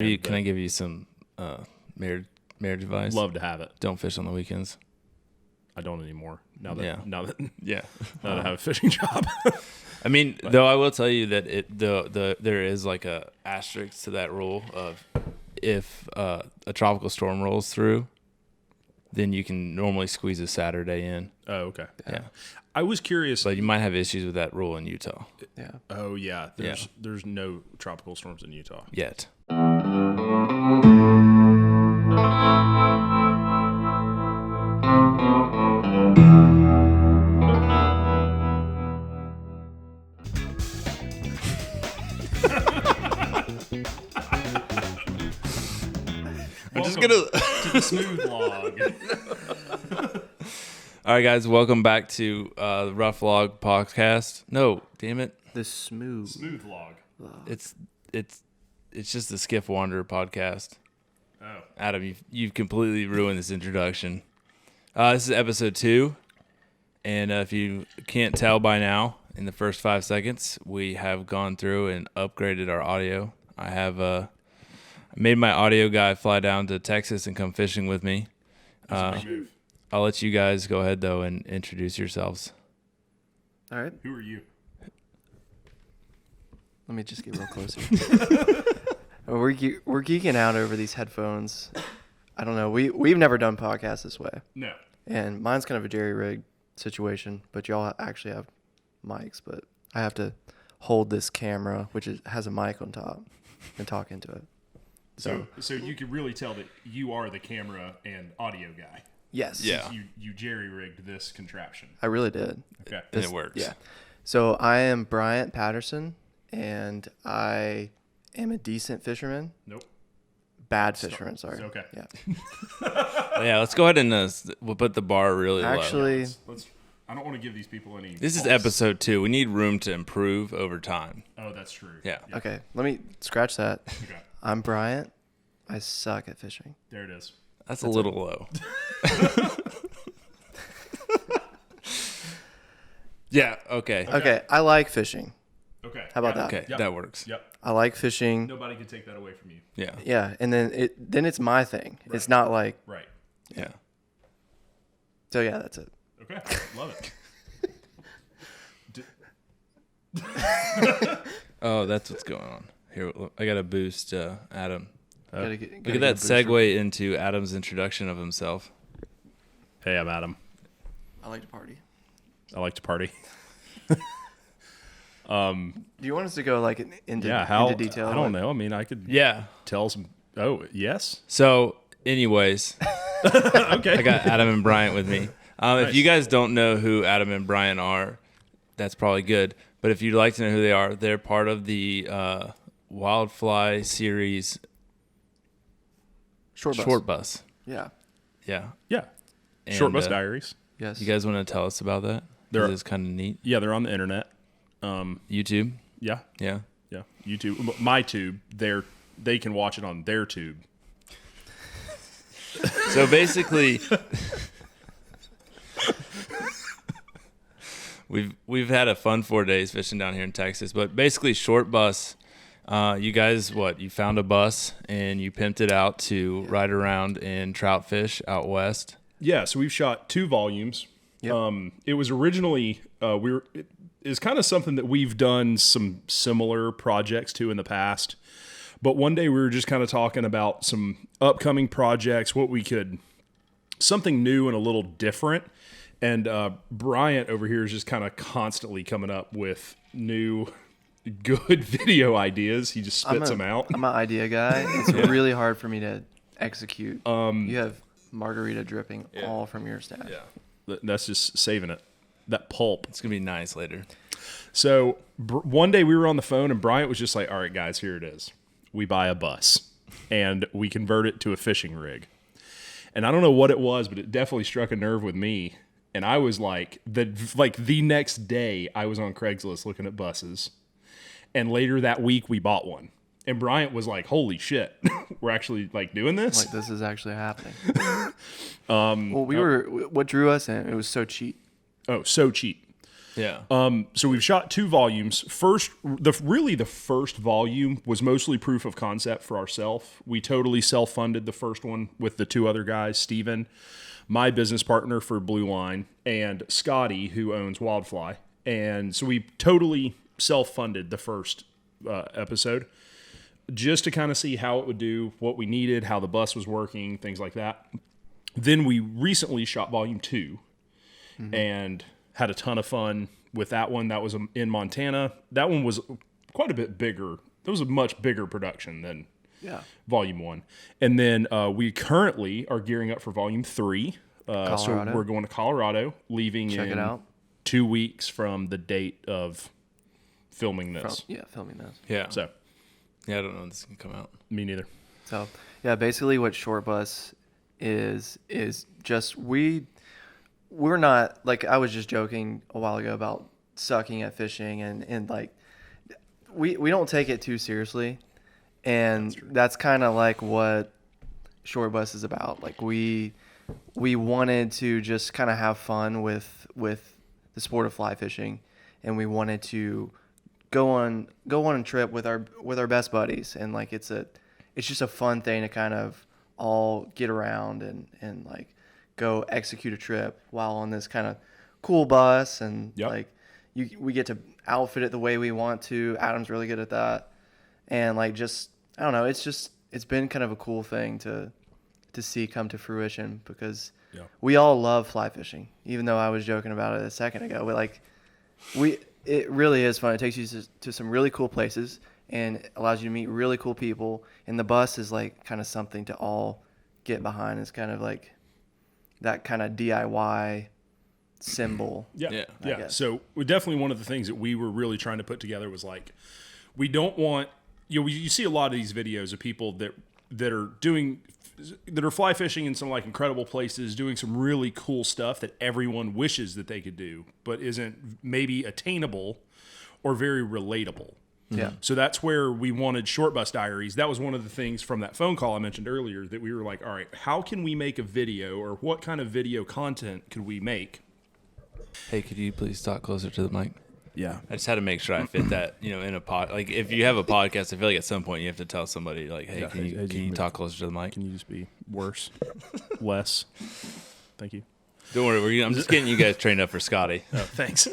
Can I give you some marriage advice? Love to have it. Don't fish on the weekends. I don't anymore. Now that Yeah. I have a fishing job. I mean, though I will tell you that there is like a asterisk to that rule of if a tropical storm rolls through, then you can normally squeeze a Saturday in. Oh, okay. Yeah. I was curious. But you might have issues with that rule in Utah. Yeah. Oh, yeah. There's no tropical storms in Utah. Yet. I'm just gonna to the smooth log. All right, guys, welcome back to the Rough Log podcast. No, damn it, The smooth log. it's just the Skiff Wanderer podcast. Oh, Adam, you've completely ruined this introduction. This is episode 2, and if you can't tell by now, in the first 5 seconds, we have gone through and upgraded our audio. I have made my audio guy fly down to Texas and come fishing with me. that's a big move. I'll let you guys go ahead, though, and introduce yourselves. All right. Who are you? Let me just get real close here. We're geeking out over these headphones. I don't know. We've never done podcasts this way. No. And mine's kind of a jerry-rigged situation, but y'all actually have mics, but I have to hold this camera, which has a mic on top, and talk into it. So you can really tell that you are the camera and audio guy. Yes. Yeah. You jerry-rigged this contraption. I really did. Okay. And it works. Yeah. So I am Bryant Patterson, and I am a decent fisherman. Nope. Bad fisherman, sorry. Okay. Yeah. Yeah, let's go ahead and we'll put the bar really low. Actually, Let's. I don't want to give these people any. This is false- episode 2. We need room to improve over time. Oh, that's true. Yeah. okay, let me scratch that. Okay. I'm Bryant. I suck at fishing. There it is. That's a little low. Yeah, okay. Okay, I like fishing. Okay. How about got that? it. Okay, Yep. that works. Yep. I like fishing. Nobody can take that away from you. Yeah. Yeah, and then it's my thing. Right. It's not like Right. Yeah. so. Yeah, that's it. Okay. Love it. Oh, that's what's going on. Here, I got to boost Adam. Gotta Look get at a that booster. segue into Adam's introduction of himself. Hey, I'm Adam. I like to party. I like to party. Do you want us to go like into How? into detail? I don't know. I mean, I could Yeah. tell some. Oh, yes. So, anyways, Okay. I got Adam and Bryant with me. Nice. If you guys don't know who Adam and Bryant are, that's probably good. But if you'd like to know who they are, they're part of the Wildfly series Short bus. Bus. Yeah. Yeah. Yeah. And, Short Bus Diaries. Yes. You guys want to tell us about that? They're- It's kind of neat. Yeah, they're on the internet. YouTube. Yeah. Yeah. Yeah. YouTube. My tube. They can watch it on their tube. So basically, we've had a fun 4 days fishing down here in Texas. But basically, Short Bus. You guys, you found a bus and you pimped it out to ride around and trout fish out west. Yeah. So we've shot 2 volumes. Yep. It was originally it is kind of something that we've done some similar projects to in the past. But one day we were just kind of talking about some upcoming projects, something new and a little different. And Bryant over here is just kind of constantly coming up with new good video ideas. He just spits them out. I'm an idea guy. It's really hard for me to execute. You have margarita dripping all from your stash. Yeah. That's just saving it. That pulp. It's going to be nice later. So one day we were on the phone and Bryant was just like, all right, guys, here it is. We buy a bus and we convert it to a fishing rig. And I don't know what it was, but it definitely struck a nerve with me. And I was like, the next day I was on Craigslist looking at buses. And later that week we bought one. And Bryant was like, holy shit, we're actually like doing this? Like this is actually happening. Well, what drew us in, it was so cheap. Oh, so cheap. Yeah. So we've shot 2 volumes. The first volume was mostly proof of concept for ourselves. We totally self-funded the first one with the 2 other guys, Steven, my business partner for Blue Line, and Scotty, who owns Wildfly. And so we totally self-funded the first episode just to kind of see how it would do, what we needed, how the bus was working, things like that. Then we recently shot volume 2 and had a ton of fun with that one. That was in Montana. That one was quite a bit bigger. That was a much bigger production than volume 1. And then we currently are gearing up for volume 3. So we're going to Colorado, leaving Check it in out. 2 weeks from the date of filming this. Filming this. Yeah. So, Yeah, I don't know when this can come out. me neither. So, yeah, basically what Short Bus is just we're not, like, I was just joking a while ago about sucking at fishing and like we don't take it too seriously, and that's kind of like what Short Bus is about. Like we wanted to just kind of have fun with the sport of fly fishing, and we wanted to go on a trip with our best buddies, and like it's just a fun thing to kind of all get around and like go execute a trip while on this kind of cool bus, and like we get to outfit it the way we want to. Adam's really good at that, and like just I don't know, it's been kind of a cool thing to see come to fruition, because we all love fly fishing, even though I was joking about it a second ago. But like it really is fun. It takes you to some really cool places and allows you to meet really cool people. And the bus is like kind of something to all get behind. It's kind of like that kind of DIY symbol. Yeah. So definitely one of the things that we were really trying to put together was like, we don't want, you see a lot of these videos of people that are fly fishing in some like incredible places, doing some really cool stuff that everyone wishes that they could do, but isn't maybe attainable or very relatable. Yeah. So that's where we wanted Short Bus Diaries. That was one of the things from that phone call I mentioned earlier, that we were like, all right, how can we make a video, or what kind of video content could we make? Hey, could you please talk closer to the mic? Yeah. I just had to make sure I fit that, in a pod. Like, if you have a podcast, I feel like at some point you have to tell somebody, like, hey, can you talk closer to the mic? Can you just be worse? Less? Thank you. Don't worry, I'm just getting you guys trained up for Scotty. Oh, thanks.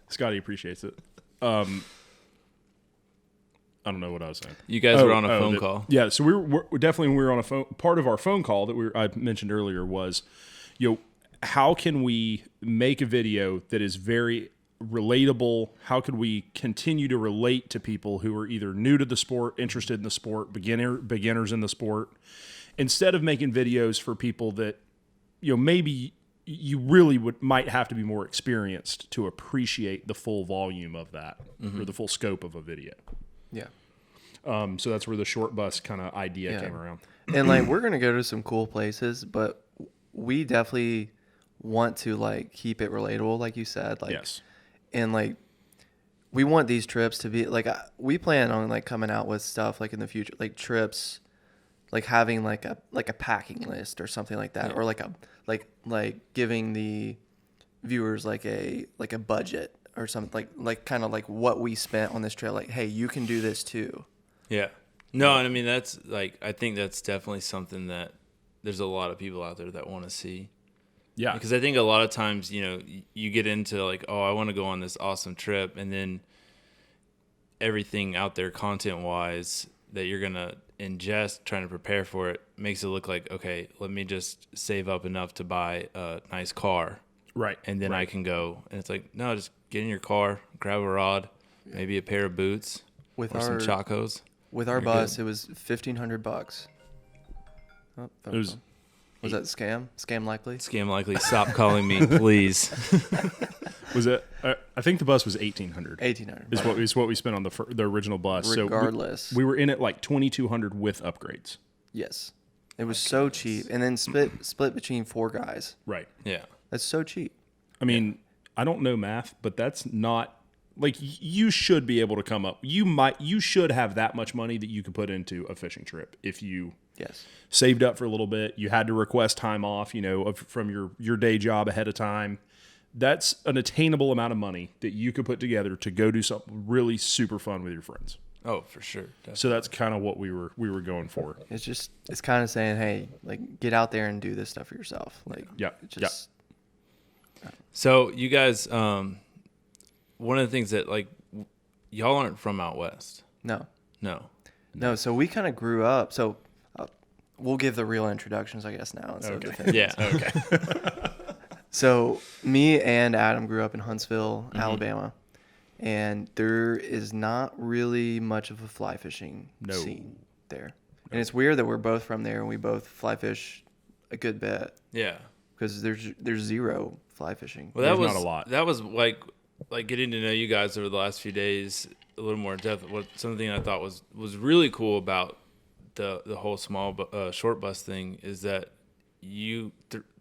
Scotty appreciates it. I don't know what I was saying. You guys were on a phone call. Yeah, so we were on a phone. Part of our phone call that I mentioned earlier was, how can we make a video that is very relatable? How could we continue to relate to people who are either new to the sport, interested in the sport, beginners in the sport, instead of making videos for people that, maybe you really might have to be more experienced to appreciate the full volume of that, or the full scope of a video. Yeah. So that's where the Short Bus kind of idea came around. And like, we're going to go to some cool places, but we definitely want to like keep it relatable, like you said. Like, yes. And like, we want these trips to be like, we plan on like coming out with stuff like in the future, like trips, like having like a packing list or something like that, or like giving the viewers like a budget or something, like kind of like what we spent on this trip. Like, hey, you can do this too. Yeah. No, and I mean, that's like, I think that's definitely something that there's a lot of people out there that want to see. Yeah. Because I think a lot of times, you get into like, oh, I want to go on this awesome trip, and then everything out there content-wise that you're going to ingest, trying to prepare for it, makes it look like, okay, let me just save up enough to buy a nice car. Right. And then I can go. And it's like, no, just get in your car, grab a rod, maybe a pair of boots, or some Chacos. With our bus, it was $1,500. Oh, was that scam? Scam likely? Scam likely. Stop calling me, please. Was it? I think the bus was $1,800. $1,800 is what we spent on the original bus. Regardless, so we were in it like $2,200 with upgrades. Yes, it was so cheap, and then split between 4 guys. Right. Yeah. That's so cheap. I mean, I don't know math, but that's not like, you should be able to come up. You should have that much money that you could put into a fishing trip if you saved up for a little bit. You had to request time off, from your day job ahead of time. that's an attainable amount of money that you could put together to go do something really super fun with your friends. Oh, for sure. Definitely. So that's kind of what we were going for. It's kind of saying, hey, like get out there and do this stuff for yourself. Like, So you guys, one of the things that like y'all aren't from out west. No. No. So we kind of grew up. So we'll give the real introductions, I guess, now. Instead of the things. Yeah. Okay. So me and Adam grew up in Huntsville, Alabama, and there is not really much of a fly fishing scene there. And it's weird that we're both from there and we both fly fish a good bit. Yeah. Because there's zero fly fishing. Well, that was not a lot. That was like getting to know you guys over the last few days a little more in depth. Something I thought was really cool about the whole short bus thing is that you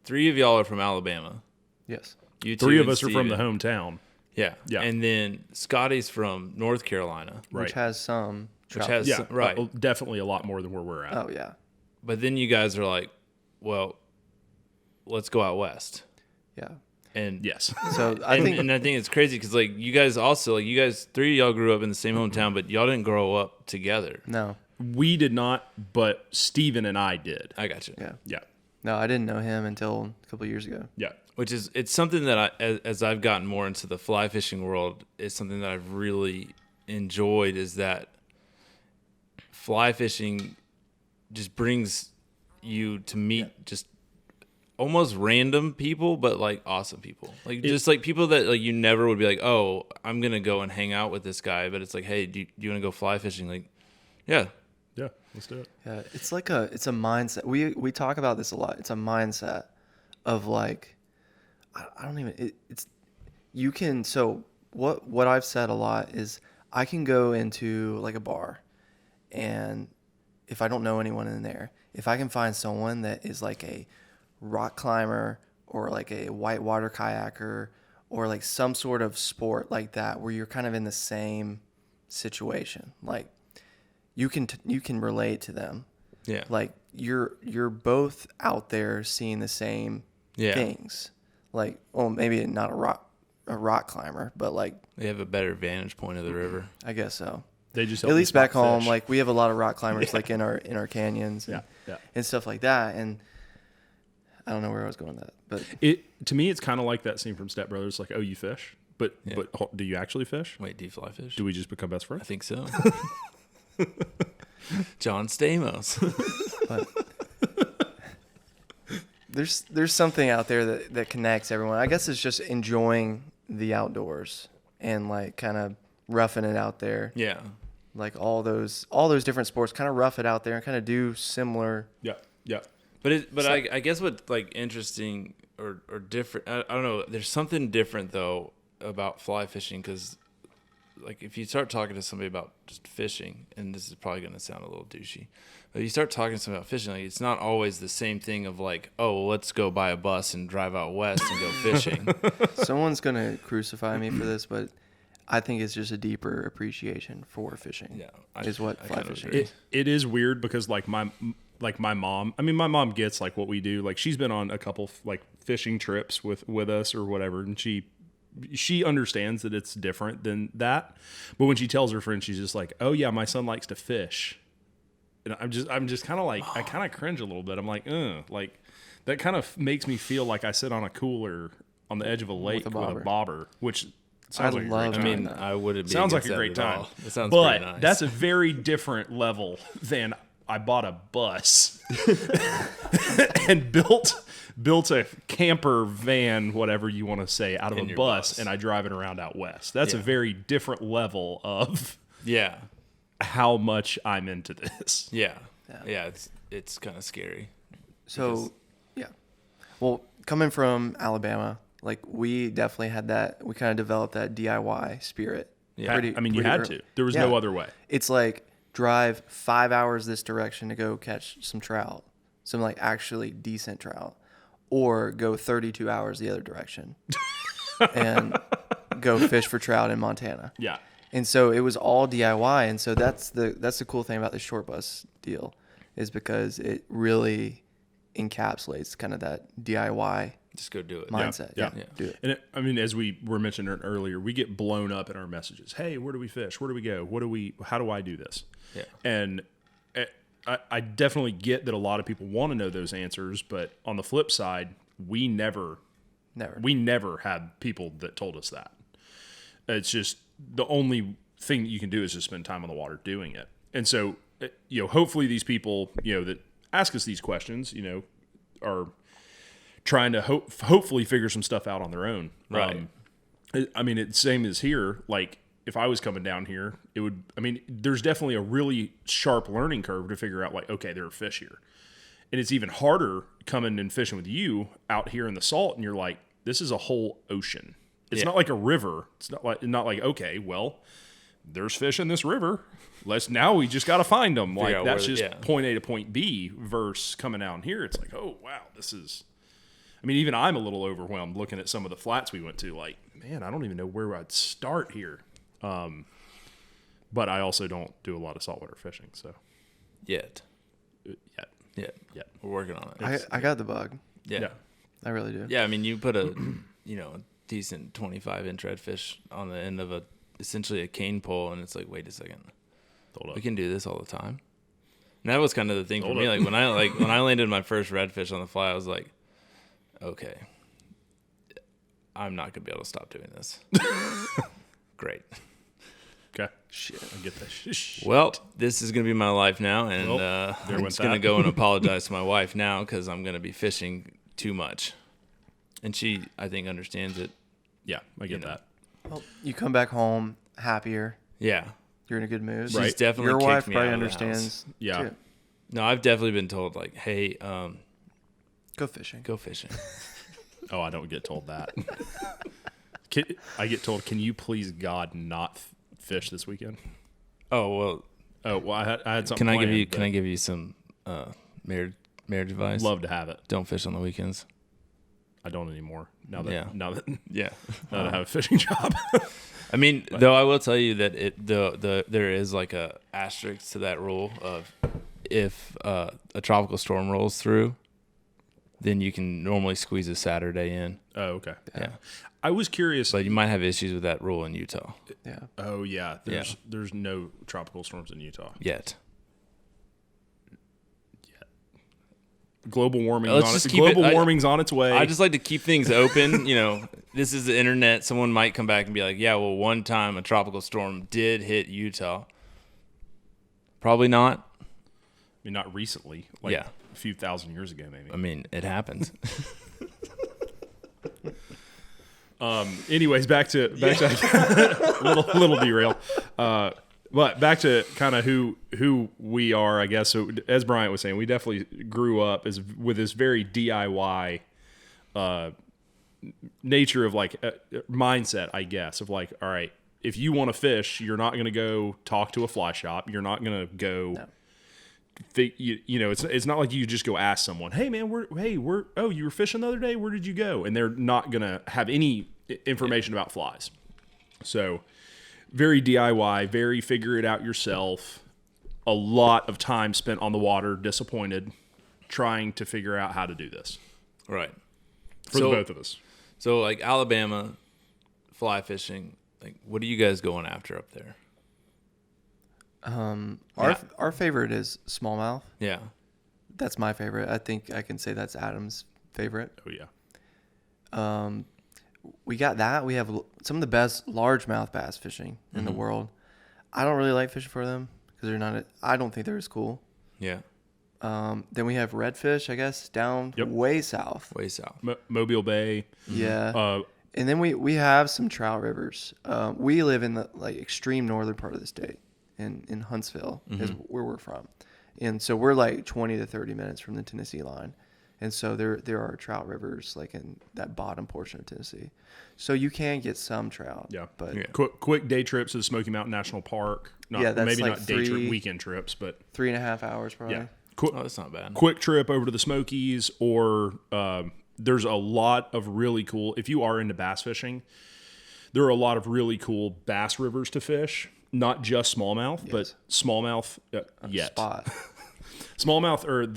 three of y'all are from Alabama. Yes. You two Three of and us are from the Steven. hometown. Yeah. Yeah. And then Scotty's from North Carolina. Right. Which has some. Which trout. has Yeah, right. definitely a lot more than where we're at. Oh, yeah. But then you guys are like, well, let's go out west. Yeah. And Yes. So I think. and I think it's crazy because like you guys also like you guys three of y'all grew up in the same hometown, but y'all didn't grow up together. No. We did not, but Steven and I did. I got you. Yeah. Yeah. No, I didn't know him until a couple of years ago. Yeah. Which is it's something that as I've gotten more into the fly fishing world, it's something that I've really enjoyed is that fly fishing just brings you to meet just almost random people, but like awesome people. Like just like people that like you never would be like, oh, I'm gonna go and hang out with this guy, but it's like, hey, do you want to go fly fishing? Like, yeah, Yeah. Let's do it. Yeah, it's like it's a mindset. We talk about this a lot. It's a mindset of like, I don't even. It's you can. So what I've said a lot is I can go into like a bar, and if I don't know anyone in there, if I can find someone that is like a rock climber or like a whitewater kayaker or like some sort of sport like that where you're kind of in the same situation, like you can relate to them. yeah, Like you're both out there seeing the same yeah. things. Like, well, maybe not a rock climber, but like They have a better vantage point of the river. I guess so. They just At least back home, like we have a lot of rock climbers like in our canyons and stuff like that. And I don't know where I was going with that, but To me, it's kind of like that scene from Step Brothers, like, oh, you fish, but do you actually fish? Wait, do you fly fish? Do we just become best I friends? think so. John Stamos. but there's something out there that connects everyone. I guess it's just enjoying the outdoors and like kind of roughing it out there. Yeah. Like all those different sports, kind of rough it out there and kind of do similar. Yeah. Yeah. But I guess what's like interesting or different, I don't know. There's something different though about fly fishing because, like, if you start talking to somebody about just fishing, and this is probably going to sound a little douchey, but if you start talking to somebody about fishing, like, it's not always the same thing of like, oh, well, let's go buy a bus and drive out west and go fishing. Someone's gonna crucify me for this, but I think it's just a deeper appreciation for fishing. Yeah, is what fly fishing agree. is. It is weird because like my mom, I mean, my mom gets like what we do. Like she's been on a couple like fishing trips with us or whatever. And she understands that it's different than that. But when she tells her friends, she's just like, oh yeah, my son likes to fish. And I'm just kind of like, I kind of cringe a little bit. I'm like, like that kind of makes me feel like I sit on a cooler on the edge of a lake with a bobber, which sounds like a great time. I mean, I wouldn't be Sounds like against a great that at time. all. It sounds but pretty nice. that's a very different level than I bought a bus and built a camper van, whatever you want to say, out of In a your bus, bus. and I drive it around out west. That's a very different level of yeah. how much I'm into this. Yeah. It's kind of scary. So, yeah. Well, coming from Alabama, like we definitely had that. We kind of developed that DIY spirit. Yeah. I mean, you pretty had early. to. There was Yeah. no other way. It's like drive 5 hours this direction to go catch some trout, some like actually decent trout, or go 32 hours the other direction and go fish for trout in Montana. Yeah. And so it was all DIY, and so that's the cool thing about the short bus deal, is because it really encapsulates kind of that DIY Just go do it. mindset. Yeah. Yeah. Do it. And I mean, as we were mentioning earlier, we get blown up in our messages. Hey, where do we fish? Where do we go? How do I do this? Yeah. And I definitely get that a lot of people want to know those answers, but on the flip side, we never had people that told us that. It's just the only thing that you can do is just spend time on the water doing it. And so, hopefully these people, that ask us these questions, are trying to hopefully figure some stuff out on their own. Right. I mean, it's same as here. Like, if I was coming down here, there's definitely a really sharp learning curve to figure out, like, okay, there are fish here. And it's even harder coming and fishing with you out here in the salt, and you're like, this is a whole ocean. It's not like a river. It's not like, okay, well, there's fish in this river. Now we just got to find them. Like, that's just point A to point B versus coming out here. It's like, oh, wow, this is... even I'm a little overwhelmed looking at some of the flats we went to. Like, man, I don't even know where I'd start here. But I also don't do a lot of saltwater fishing, so... Yet. We're working on it. I got the bug. Yeah. I really do. Yeah, you put a, a decent 25-inch redfish on the end of essentially a cane pole, and it's like, wait a second. We can do this all the time. And that was kind of the thing for me. Like when I landed my first redfish on the fly, I was like, okay, I'm not gonna be able to stop doing this. Great. Okay. Shit, I get that. Shit. Well, this is gonna be my life now, and I'm just gonna go and apologize to my wife now because I'm gonna be fishing too much, and she, I think, understands it. Yeah, I get that. Well, you come back home happier. Yeah. You're in a good mood. She's definitely your kicked wife me probably out of the understands. house. Yeah. Too. No, I've definitely been told, like, hey, Go fishing. go fishing. Oh, I don't get told that. I get told, can you please God not fish this weekend? Oh well. I had something. Can I give you some marriage advice? Love to have it. Don't fish on the weekends. I don't anymore. Now that Yeah. I have a fishing job. Though I will tell you that there is like a asterisk to that rule of if a tropical storm rolls through, then you can normally squeeze a Saturday in. Oh, okay. Yeah. I was curious. But you might have issues with that rule in Utah. Yeah. Oh, yeah. There's no tropical storms in Utah. Yet. Global warming. Global warming's on its way. I just like to keep things open. This is the internet. Someone might come back and be like, yeah, well, one time a tropical storm did hit Utah. Probably not. Not recently. A few thousand years ago, maybe. It happens. Anyways, back to little derail. But back to kind of who we are, I guess. So as Bryant was saying, we definitely grew up with this very DIY nature of mindset, I guess, of like, all right, if you want to fish, you're not going to go talk to a fly shop. You're not going to go. No. It's not like you just go ask someone, hey man, you were fishing the other day. Where did you go? And they're not going to have any information about flies. So very DIY, very figure it out yourself. A lot of time spent on the water, disappointed, trying to figure out how to do this. Right. For the both of us. So like Alabama fly fishing, like what are you guys going after up there? Our favorite is smallmouth. Yeah. That's my favorite. I think I can say that's Adam's favorite. Oh yeah. We got that. We have some of the best largemouth bass fishing in the world. I don't really like fishing for them because they're not. I don't think they're as cool. Yeah. Then we have redfish, I guess, down way south. Way south. Mobile Bay. Yeah. And then we have some trout rivers. We live in the extreme northern part of the state. In Huntsville is where we're from. And so we're like 20 to 30 minutes from the Tennessee line. And so there are trout rivers like in that bottom portion of Tennessee. So you can get some trout. Yeah. But Quick day trips to the Smoky Mountain National Park. That's maybe like not day trip, weekend trips, but 3.5 hours probably. Yeah. That's not bad. Quick trip over to the Smokies, or there's a lot of really cool, if you are into bass fishing, there are a lot of really cool bass rivers to fish. Not just smallmouth, but smallmouth. Spot. Smallmouth, or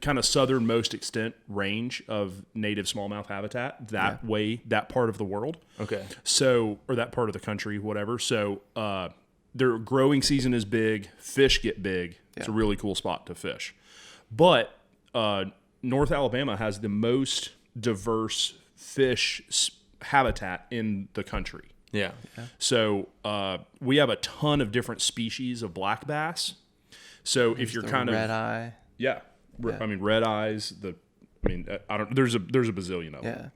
kind of southernmost extent range of native smallmouth habitat that part of the world. Okay. So, or that part of the country, whatever. So, their growing season is big. Fish get big. It's a really cool spot to fish. But North Alabama has the most diverse fish habitat in the country. Yeah. So we have a ton of different species of black bass. So if you're kind of red eye. I mean red eyes. I don't. There's a bazillion of them.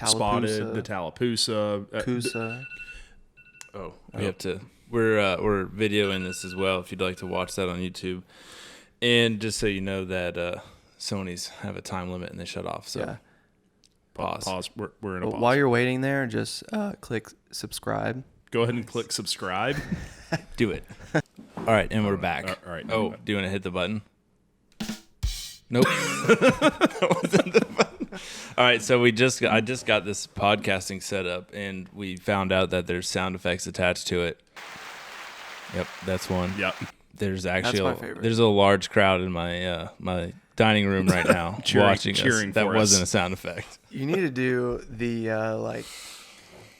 Yeah. Spotted, the Tallapoosa, Coosa. We have to. We're videoing this as well. If you'd like to watch that on YouTube, and just so you know that Sony's have a time limit and they shut off. So pause. We're in a pause. While you're waiting there, just click subscribe. Go ahead and click subscribe. Do it. All right, and we're back. All right. Oh, do you want to hit the button? Nope. That wasn't the button. All right, so I just got this podcasting set up, and we found out that there's sound effects attached to it. Yep, that's one. Yep. There's actually That's my favorite. there's a large crowd in my my dining room right now watching cheering us. That for wasn't us. a sound effect. You need to do the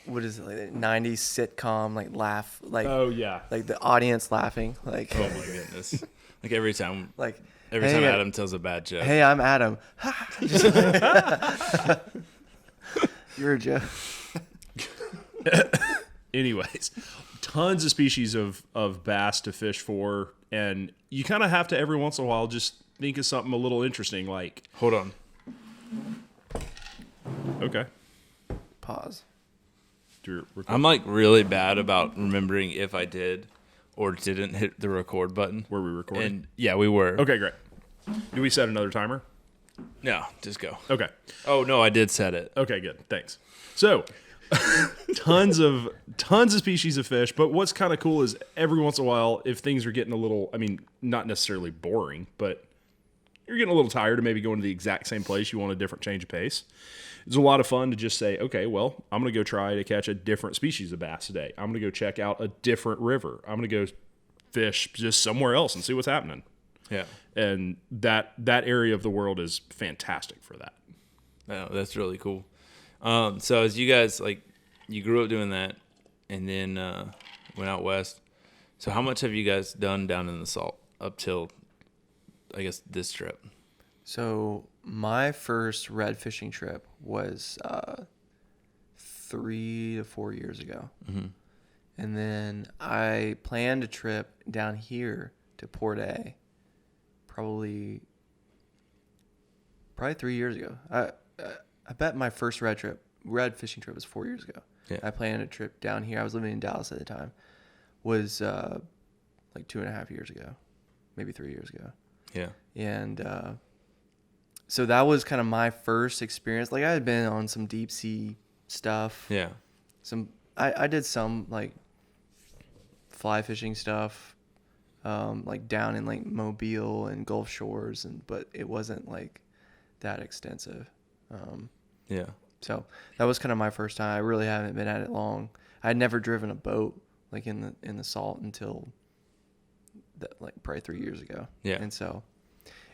what is it, like 90s sitcom laugh Oh yeah. like the audience laughing like Oh my goodness! Like every time hey, Adam tells a bad joke. hey, I'm Adam. You're a joke. Anyways, tons of species of bass to fish for, and you kind of have to every once in a while just think of something a little interesting. Like, Hold on. okay, Pause. I'm like really bad about remembering if I did or didn't hit the record button. Were we recording? And yeah, we were. Okay, great. Do we set another timer? No, just go. Okay. Oh no, I did set it. Okay, good. Thanks. So, tons of species of fish, but what's kind of cool is every once in a while, if things are getting a little, I mean, not necessarily boring, but you're getting a little tired of maybe going to the exact same place, you want a different change of pace. It's a lot of fun to just say, okay, well, I'm going to go try to catch a different species of bass today. I'm going to go check out a different river. I'm going to go fish just somewhere else and see what's happening. Yeah. And that area of the world is fantastic for that. Oh, that's really cool. So as you guys you grew up doing that, and then went out west. So how much have you guys done down in the Salt up till, I guess, this trip? So my first red fishing trip was 3 to 4 years ago. Mm-hmm. And then I planned a trip down here to Port A probably 3 years ago. I bet my first red fishing trip was 4 years ago. Yeah. I planned a trip down here. I was living in Dallas at the time. Was 2.5 years ago, maybe 3 years ago. Yeah. And so that was kind of my first experience. Like I had been on some deep sea stuff. Yeah. I did some fly fishing stuff, down in Mobile and Gulf Shores, but it wasn't that extensive. Yeah. So that was kind of my first time. I really haven't been at it long. I had never driven a boat in the Salt until probably 3 years ago. Yeah. And so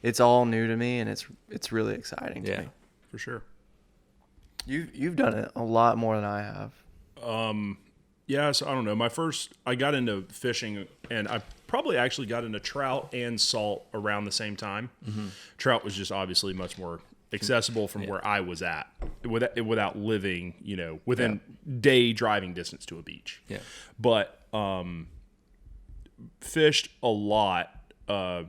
it's all new to me, and it's really exciting to Yeah. me. For sure. You've done it a lot more than I have. Yeah, so I don't know. I got into fishing, and I probably actually got into trout and salt around the same time. Mm-hmm. Trout was just obviously much more accessible from where I was at without living, within day driving distance to a beach. Yeah. But fished a lot of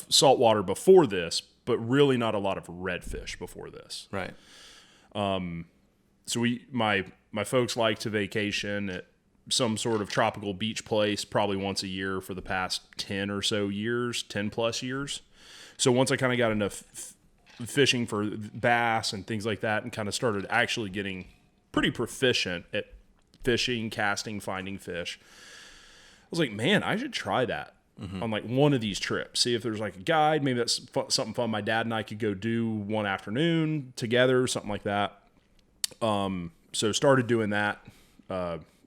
saltwater before this, but really not a lot of redfish before this. Right. So my folks like to vacation at some sort of tropical beach place probably once a year for the past 10 or so years, 10 plus years. So once I kind of got into fishing for bass and things like that and kind of started actually getting pretty proficient at fishing, casting, finding fish, I was like, man, I should try that on one of these trips. See if there's a guide. Maybe that's something fun my dad and I could go do one afternoon together, something like that. So started doing that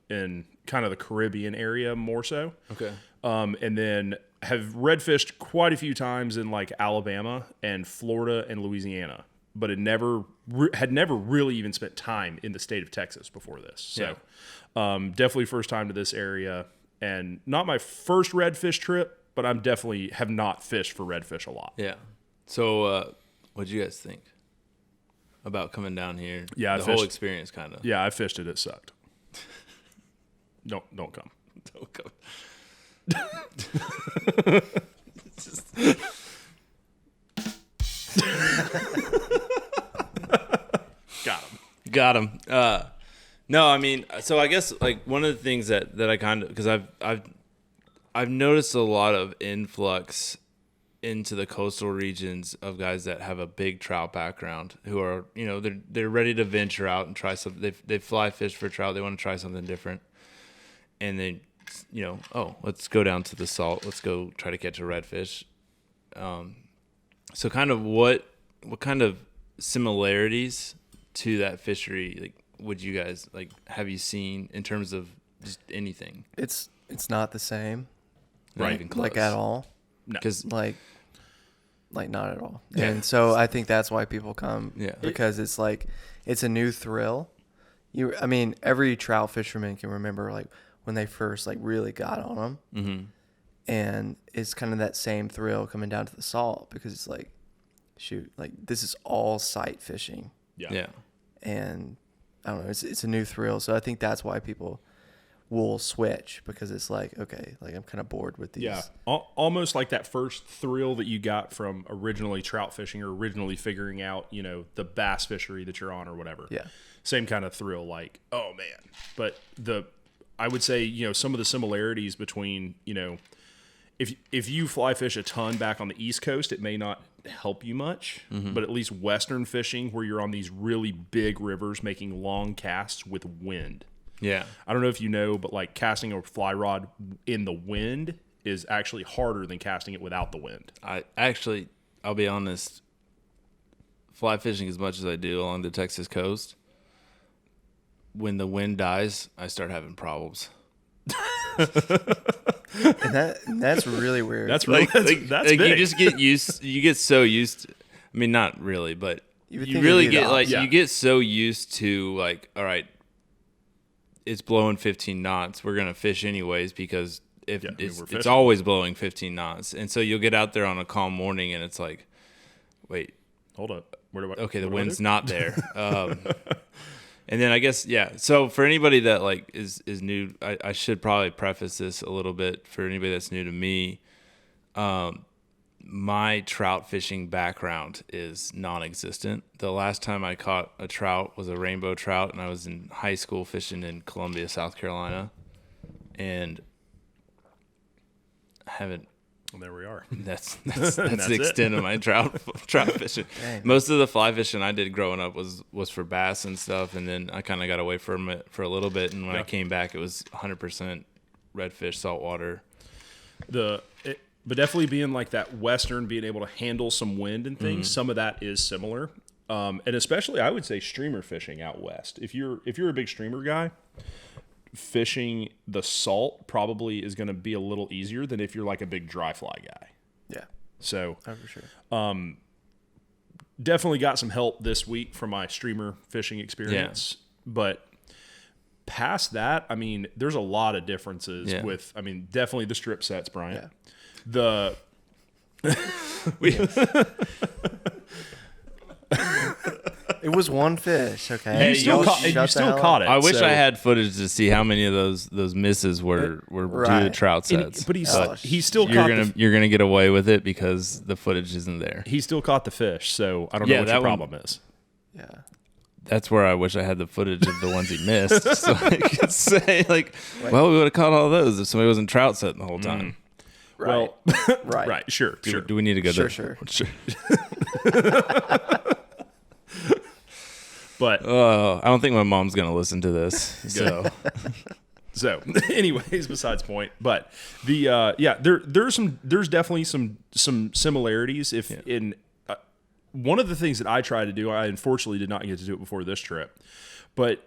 in kind of the Caribbean area more so. Okay. And then have redfished quite a few times in like Alabama and Florida and Louisiana, but had never really even spent time in the state of Texas before this. So definitely first time to this area, and not my first redfish trip, but I'm definitely have not fished for redfish a lot. Yeah. So what do you guys think about coming down here? Yeah, the whole experience kind of. Yeah, I fished it. It sucked. Don't come. Don't come. Got him. No, I mean, so I guess like one of the things that I kind of, because I've noticed a lot of influx into the coastal regions of guys that have a big trout background who are, they're ready to venture out and try something. They fly fish for trout. They want to try something different, and they, let's go down to the salt. Let's go try to catch a redfish. So kind of what kind of similarities to that fishery like would you guys have you seen in terms of just anything? It's not the same, Not even close. like at all. No. Because Like not at all. Yeah. And so I think that's why people come. Yeah. Because it's like it's a new thrill. I mean, every trout fisherman can remember like when they first like really got on them, mm-hmm. and it's kind of that same thrill coming down to the salt because it's like, shoot, like this is all sight fishing. Yeah. And I don't know, it's a new thrill. So I think that's why people will switch, because it's like, okay, like I'm kind of bored with these. Yeah, almost like that first thrill that you got from originally trout fishing or originally figuring out, the bass fishery that you're on or whatever. Yeah. Same kind of thrill, like, oh man. But I would say, some of the similarities between, if you fly fish a ton back on the East Coast, it may not help you much, Mm-hmm. but at least Western fishing where you're on these really big rivers making long casts with wind. Yeah. I don't know if you know, but like casting a fly rod in the wind is actually harder than casting it without the wind. I'll be honest, fly fishing as much as I do along the Texas coast, when the wind dies, I start having problems. And that's really weird. That's really that's big. You just get so used to, I mean, not really, but You would you think really it'd be the get like opposite. you get so used to like, all right, it's blowing 15 knots. We're gonna fish anyways because we're it's fishing. always blowing 15 knots, and so you'll get out there on a calm morning and it's like, wait, Hold up. Where do I? okay, the what do I wind's do? not there. And then I guess, yeah. So for anybody that like is new, I should probably preface this a little bit for anybody that's new to me. My trout fishing background is non-existent. The last time I caught a trout was a rainbow trout, and I was in high school fishing in Columbia, South Carolina, and I haven't. Well, there we are. That's That's the extent of my trout fishing. Dang. Most of the fly fishing I did growing up was for bass and stuff, and then I kind of got away from it for a little bit. And when I Yeah. came back, it was 100% redfish, saltwater. But definitely being like that Western, being able to handle some wind and things, some of that is similar. And especially, I would say streamer fishing out west. If you're a big streamer guy, fishing the salt probably is going to be a little easier than if you're like a big dry fly guy. Yeah. So Oh, for sure. definitely got some help this week from my streamer fishing experience. But past that, I mean, there's a lot of differences Yeah. with, I mean, definitely the strip sets, Bryant. Yeah. The It was one fish, okay? Hey, you still y'all caught, shut and the you still hell caught up. it. I wish so- I had footage to see how many of those misses were due to Right. trout sets. But he's Oh, he still you're caught you're gonna get away with it because the footage isn't there. he still caught the fish. So I don't Yeah, know what that your one- problem is. Yeah. That's where I wish I had the footage of the ones he missed, so I could say like, well, we would have caught all those if somebody wasn't trout setting the whole time. Right. Well, Right. right, sure. Do we need to go Sure, there? sure. But I don't think my mom's gonna listen to this. So anyways, besides point. But the there's definitely some similarities. If in one of the things that I try to do, I unfortunately did not get to do it before this trip, but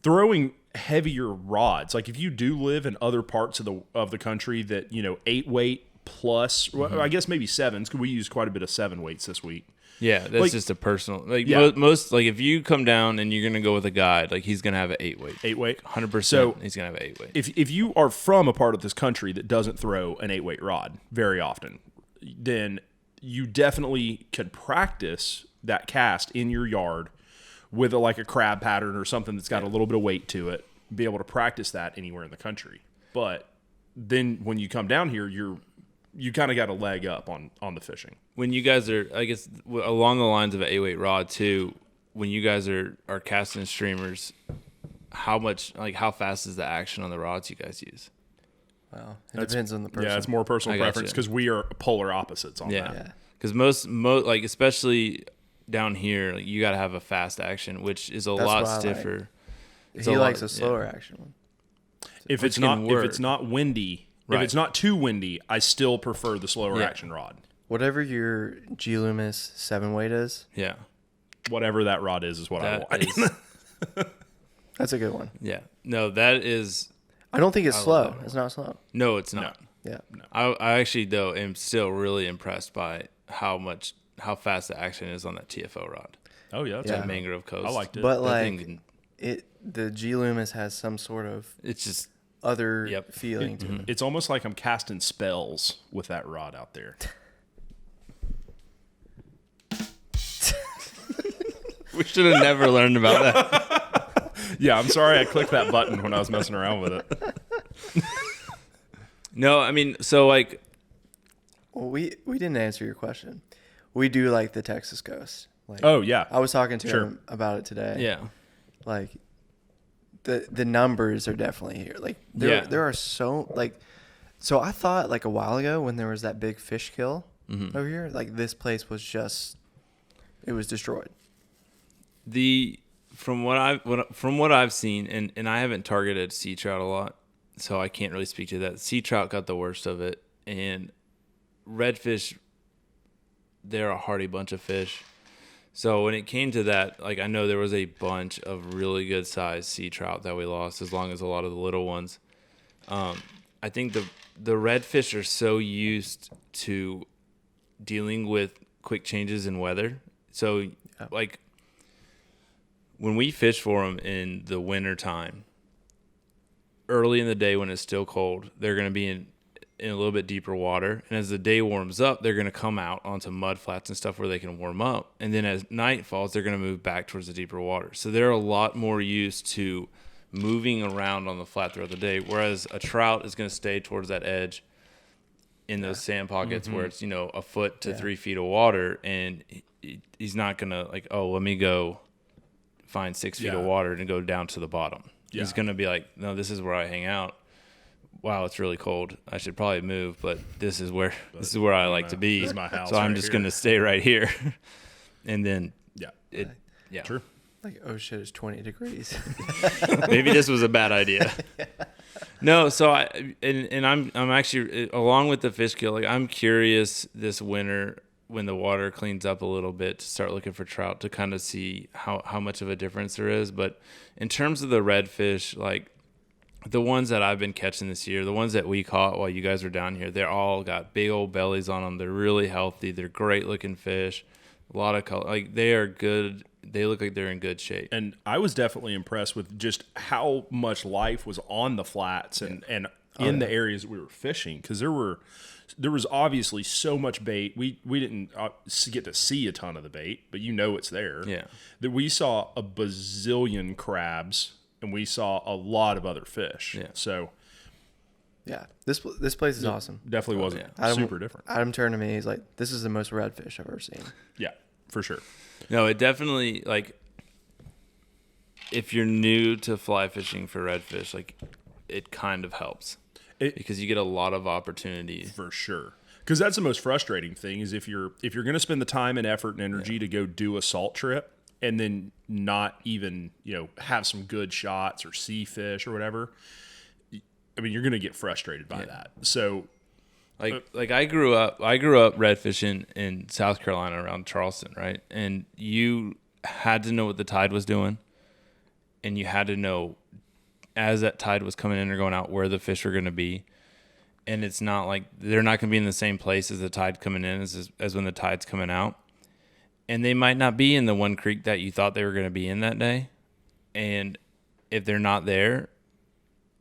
throwing heavier rods. Like if you do live in other parts of the country that 8-weight plus, well, I guess maybe 7s, because we use quite a bit of 7-weights this week. Yeah, that's like, just a personal. Like yeah. most, like if you come down and you're gonna go with a guide, like he's gonna have an 8-weight. 8-weight, 100%. So he's gonna have an 8-weight. If you are from a part of this country that doesn't throw an 8-weight rod very often, then you definitely could practice that cast in your yard with like a crab pattern or something that's got a little bit of weight to it. Be able to practice that anywhere in the country. But then when you come down here, you kind of got a leg up on the fishing. When you guys are, I guess, along the lines of an 8-weight rod too, when you guys are casting streamers, how fast is the action on the rods you guys use? Well, it depends on the person. Yeah, it's more personal preference because we are polar opposites on that. Yeah, because most like especially down here, like, you got to have a fast action, which is a lot stiffer. He likes a slower action one. If it's not windy, if it's not too windy, I still prefer the slower action rod. Whatever your G Loomis 7-weight is. Yeah. Whatever that rod is what I want. That's a good one. Yeah. No, that is. I don't think it's slow. It's not slow. No, it's not. No. Yeah. No. I actually though am still really impressed by how fast the action is on that TFO rod. Oh yeah, that mangrove coast. I liked it. But the G Loomis has some sort of other feeling to it. It's almost like I'm casting spells with that rod out there. We should have never learned about that. Yeah, I'm sorry I clicked that button when I was messing around with it. No, I mean, so like... Well, we didn't answer your question. We do like the Texas coast. Like, oh, yeah. I was talking to him about it today. Yeah. Like, the numbers are definitely here. Like, there are so... Like, so I thought, like, a while ago when there was that big fish kill over here, like, this place was just... It was destroyed. From what I've seen, and I haven't targeted sea trout a lot, so I can't really speak to that. Sea trout got the worst of it, and redfish, they're a hardy bunch of fish. So when it came to that, like, I know there was a bunch of really good sized sea trout that we lost, as long as a lot of the little ones. I think the redfish are so used to dealing with quick changes in weather. So like, when we fish for them in the winter time, early in the day when it's still cold, they're going to be in a little bit deeper water. And as the day warms up, they're going to come out onto mud flats and stuff where they can warm up. And then as night falls, they're going to move back towards the deeper water. So they're a lot more used to moving around on the flat throughout the day, whereas a trout is going to stay towards that edge in those sand pockets where it's, a foot to 3 feet of water, and he's not going to like, oh, let me go find 6 feet of water and go down to the bottom. Yeah. He's going to be like, no, this is where I hang out. Wow, it's really cold. I should probably move, but this is where I like to be. This is my house. So I'm just going to stay right here. And then True. Like, oh shit, it's 20 degrees. Maybe this was a bad idea. No, so I'm actually, along with the fish kill, like, I'm curious this winter when the water cleans up a little bit to start looking for trout to kind of see how much of a difference there is. But in terms of the redfish, like, the ones that I've been catching this year, the ones that we caught while you guys were down here, they're all got big old bellies on them. They're really healthy. They're great looking fish. A lot of color. Like, they are good. They look like they're in good shape. And I was definitely impressed with just how much life was on the flats and in the areas that we were fishing, because there was obviously so much bait. We didn't get to see a ton of the bait, but it's there. Yeah. That we saw a bazillion crabs and we saw a lot of other fish. Yeah. So yeah, this place is awesome. Definitely wasn't super different. Adam turned to me. He's like, "This is the most redfish I've ever seen." Yeah, for sure. No, it definitely, like, if you're new to fly fishing for redfish, like, it kind of helps because you get a lot of opportunity. For sure. Because that's the most frustrating thing is if you're going to spend the time and effort and energy to go do a salt trip and then not even, have some good shots or see fish or whatever, I mean, you're going to get frustrated by that. So, like I grew up redfishing in South Carolina around Charleston, right? And you had to know what the tide was doing, and you had to know as that tide was coming in or going out where the fish were going to be. And it's not like they're not going to be in the same place as the tide coming in as when the tide's coming out. And they might not be in the one creek that you thought they were going to be in that day. And if they're not there,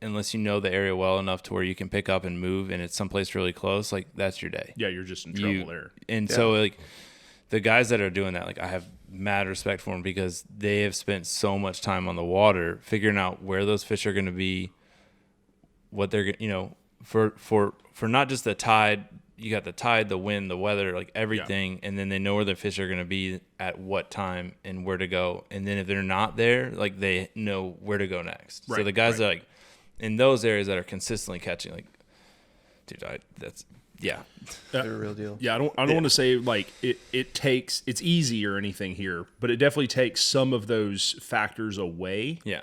unless you know the area well enough to where you can pick up and move and it's someplace really close, like that's your day. Yeah, you're just in trouble there. And so like the guys that are doing that, like I have mad respect for them because they have spent so much time on the water figuring out where those fish are going to be, what they're, for not just the tide, you got the tide, the wind, the weather, like everything, and then they know where the fish are going to be at what time and where to go. And then if they're not there, like they know where to go next. Right, so the guys are like in those areas that are consistently catching, like, dude, they're a real deal. Yeah, I don't want to say like it takes, it's easy or anything here, but it definitely takes some of those factors away. Yeah.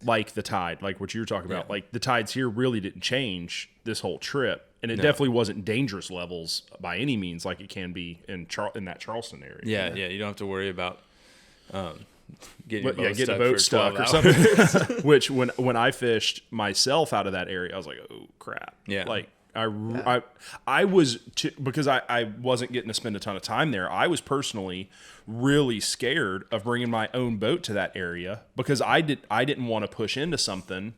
Like the tide, like what you were talking about. Like the tides here really didn't change this whole trip, and it definitely wasn't dangerous levels by any means like it can be in that Charleston area. Yeah, you don't have to worry about getting a getting boat stuck or hours. something. Which when I fished myself out of that area, I was like, oh crap. Yeah. Like I was because I wasn't getting to spend a ton of time there. I was personally really scared of bringing my own boat to that area because I didn't want to push into something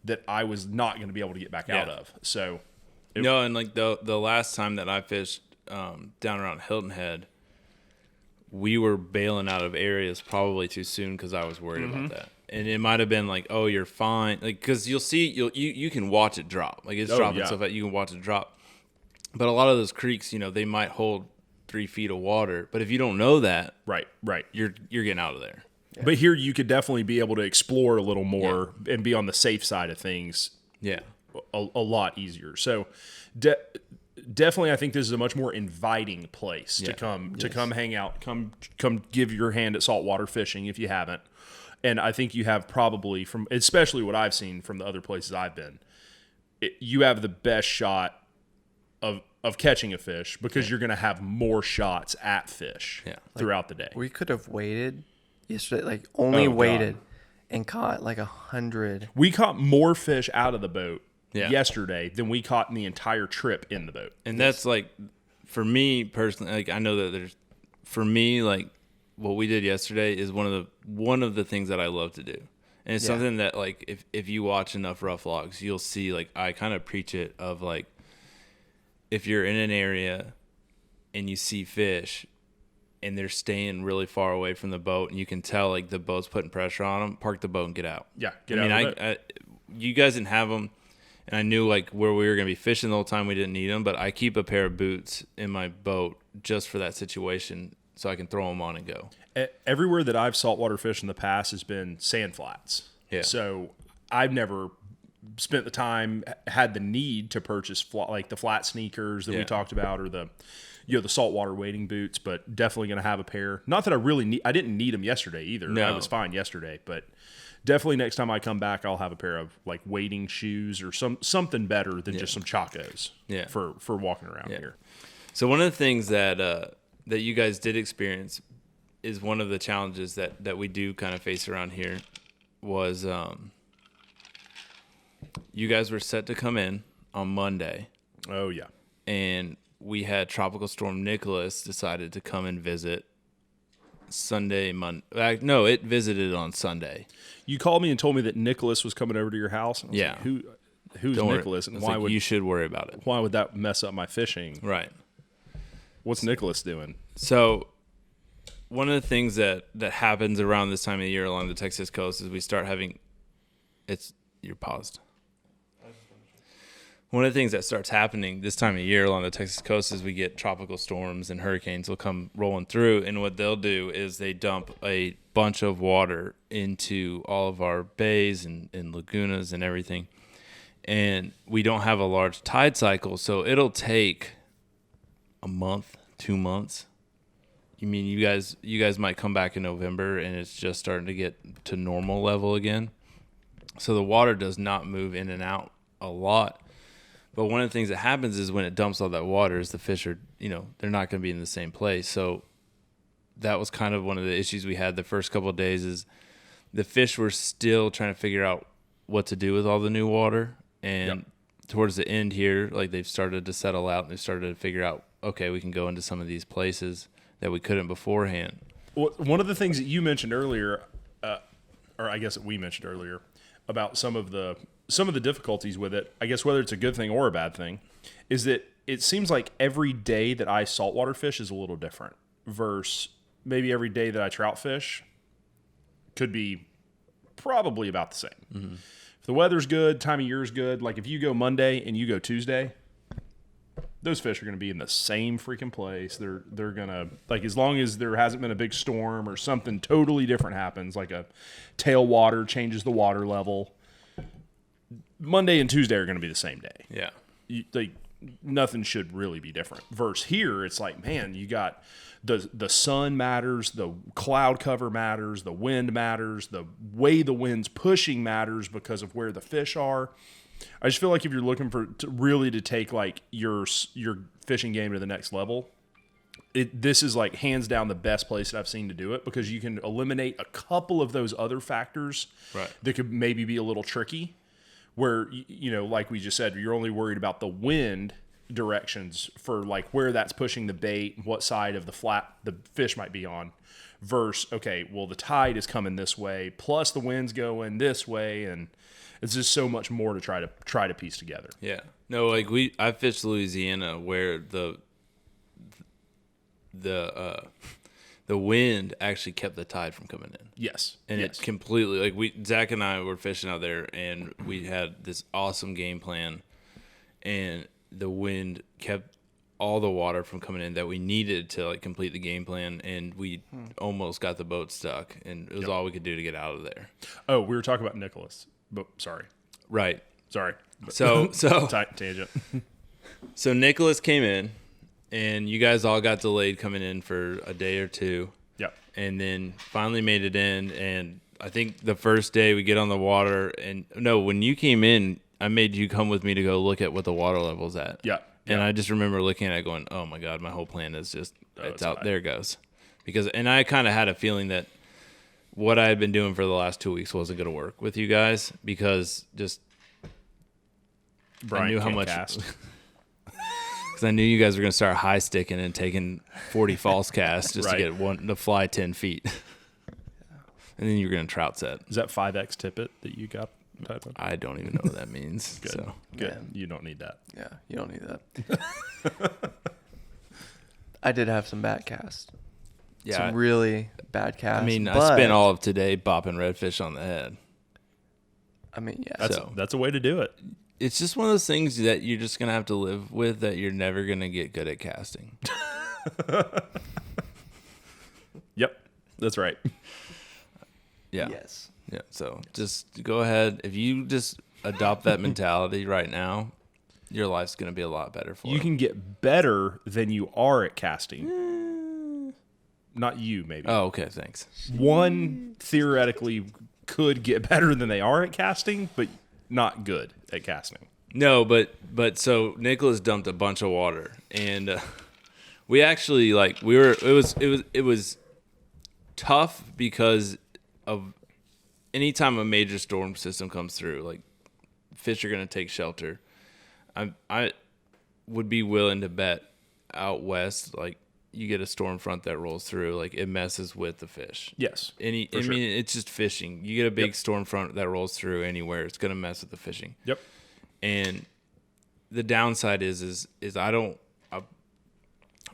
that I was not going to be able to get back out of. So and like the last time that I fished down around Hilton Head, we were bailing out of areas probably too soon because I was worried about that. And it might have been like, oh, you're fine. Like, because you can watch it drop. Like, it's dropping stuff that you can watch it drop. But a lot of those creeks, they might hold 3 feet of water. But if you don't know that, right, you're getting out of there. Yeah. But here you could definitely be able to explore a little more and be on the safe side of things. Yeah, a lot easier. So definitely, I think this is a much more inviting place to come hang out, come give your hand at saltwater fishing if you haven't. And I think you have probably especially what I've seen from the other places I've been, you have the best shot of catching a fish because you're going to have more shots at fish throughout the day. We could have waited yesterday, like waited and caught like 100. We caught more fish out of the boat yesterday than we caught in the entire trip in the boat. And that's like, for me personally, like I know that for me, like what we did yesterday is one of the things that I love to do. And it's something that like, if you watch enough rough logs, you'll see, like, I kind of preach it of like, if you're in an area and you see fish and they're staying really far away from the boat and you can tell like the boat's putting pressure on them, park the boat and get out. Yeah. Get out. You guys didn't have them. And I knew like where we were going to be fishing the whole time. We didn't need them, but I keep a pair of boots in my boat just for that situation so I can throw them on and go. Everywhere that I've saltwater fished in the past has been sand flats. Yeah. So I've never spent the time, had the need to purchase like the flat sneakers that we talked about or the saltwater wading boots, but definitely going to have a pair. Not that I didn't need them yesterday either. No. I was fine yesterday, but definitely next time I come back, I'll have a pair of like wading shoes or something better than just some Chacos for walking around here. So one of the things that you guys did experience is one of the challenges that we do kind of face around here was you guys were set to come in on Monday. Oh, yeah. And we had Tropical Storm Nicholas decided to come and visit Sunday, Monday. No, it visited on Sunday. You called me and told me that Nicholas was coming over to your house. And I was like, who's Don't Nicholas? worry. And why would you should worry about it? Why would that mess up my fishing? Right. What's Nicholas doing? So one of the things that happens around this time of year along the Texas coast is we start having you're paused. One of the things that starts happening this time of year along the Texas coast is we get tropical storms and hurricanes will come rolling through. And what they'll do is they dump a bunch of water into all of our bays and lagunas and everything. And we don't have a large tide cycle, so it'll take a month, 2 months. You mean you guys might come back in November and it's just starting to get to normal level again. So the water does not move in and out a lot. But one of the things that happens is when it dumps all that water is the fish are, they're not going to be in the same place. So that was kind of one of the issues we had the first couple of days is the fish were still trying to figure out what to do with all the new water. And Yep. towards the end here, like they've started to settle out and they've started to figure out, okay, we can go into some of these places that we couldn't beforehand. Well, one of the things that you mentioned earlier, or I guess that we mentioned earlier, about some of the difficulties with it, I guess whether it's a good thing or a bad thing, is that it seems like every day that I saltwater fish is a little different versus maybe every day that I trout fish could be probably about the same. Mm-hmm. If the weather's good, time of year is good, like if you go Monday and you go Tuesday, those fish are going to be in the same freaking place. They're going to, like, as long as there hasn't been a big storm or something totally different happens, like a tailwater changes the water level, Monday and Tuesday are going to be the same day. Yeah. Nothing should really be different. Versus here, it's like, man, you got the sun matters, the cloud cover matters, the wind matters, the way the wind's pushing matters because of where the fish are. I just feel like if you're looking to take like your fishing game to the next level, this is like hands down the best place that I've seen to do it, because you can eliminate a couple of those other factors that could maybe be a little tricky. Where, like we just said, you're only worried about the wind directions for like where that's pushing the bait, what side of the flat the fish might be on, versus, okay, well, the tide is coming this way, plus the wind's going this way, and it's just so much more to try to piece together. Yeah. No, like I fished Louisiana where the wind actually kept the tide from coming in. Yes. And it completely, like Zach and I were fishing out there and we had this awesome game plan, and the wind kept all the water from coming in that we needed to like complete the game plan, and we almost got the boat stuck, and it was all we could do to get out of there. Oh, we were talking about Nicholas, but sorry. Right. Sorry. So tangent. So Nicholas came in, and you guys all got delayed coming in for a day or two. Yep. And then finally made it in, and I think the first day we get on the water, and no, when you came in, I made you come with me to go look at what the water level's at. Yeah. And I just remember looking at it going, oh my God, my whole plan is just, it's out. There it goes. And I kind of had a feeling that what I had been doing for the last 2 weeks wasn't going to work with you guys, because just Brian I knew how much. Cast. Because I knew you guys were going to start high sticking and taking 40 false casts just to get one to fly 10 feet. And then you're going to trout set. Is that 5X tippet that you got? I don't even know what that means. Good. So. Good. Yeah. You don't need that. Yeah, you don't need that. I did have some bad casts. Yeah. Some really bad casts. I mean, I spent all of today bopping redfish on the head. I mean, yeah. That's a way to do it. It's just one of those things that you're just going to have to live with, that you're never going to get good at casting. Yep. That's right. Yeah. Yes. Yeah. So just go ahead. If you just adopt that mentality right now, your life's going to be a lot better for you. You can get better than you are at casting. Not you, maybe. Oh, okay. Thanks. One theoretically could get better than they are at casting, but not good at casting. No, but so Nicholas dumped a bunch of water, and we actually it was tough because of anytime a major storm system comes through, like fish are going to take shelter. I would be willing to bet out west, like you get a storm front that rolls through, like it messes with the fish. Yes. Mean, it's just fishing. You get a big storm front that rolls through anywhere, it's going to mess with the fishing. Yep. And the downside is I don't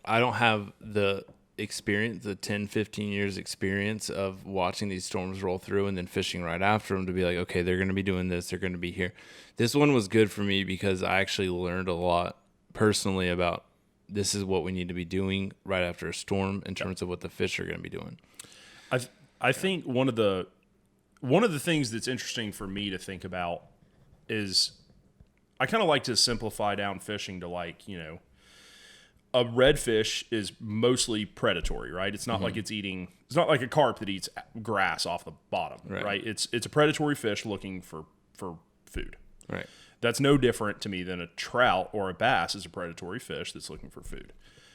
have the experience, the 10, 15 years experience of watching these storms roll through and then fishing right after them to be like, okay, they're going to be doing this, they're going to be here. This one was good for me because I actually learned a lot personally about this is what we need to be doing right after a storm in terms of what the fish are going to be doing. I think one of the things that's interesting for me to think about is I kind of like to simplify down fishing to, like, a redfish is mostly predatory, right? It's not like it's not like a carp that eats grass off the bottom, right? It's a predatory fish looking for food. Right. That's no different to me than a trout or a bass is a predatory fish that's looking for food.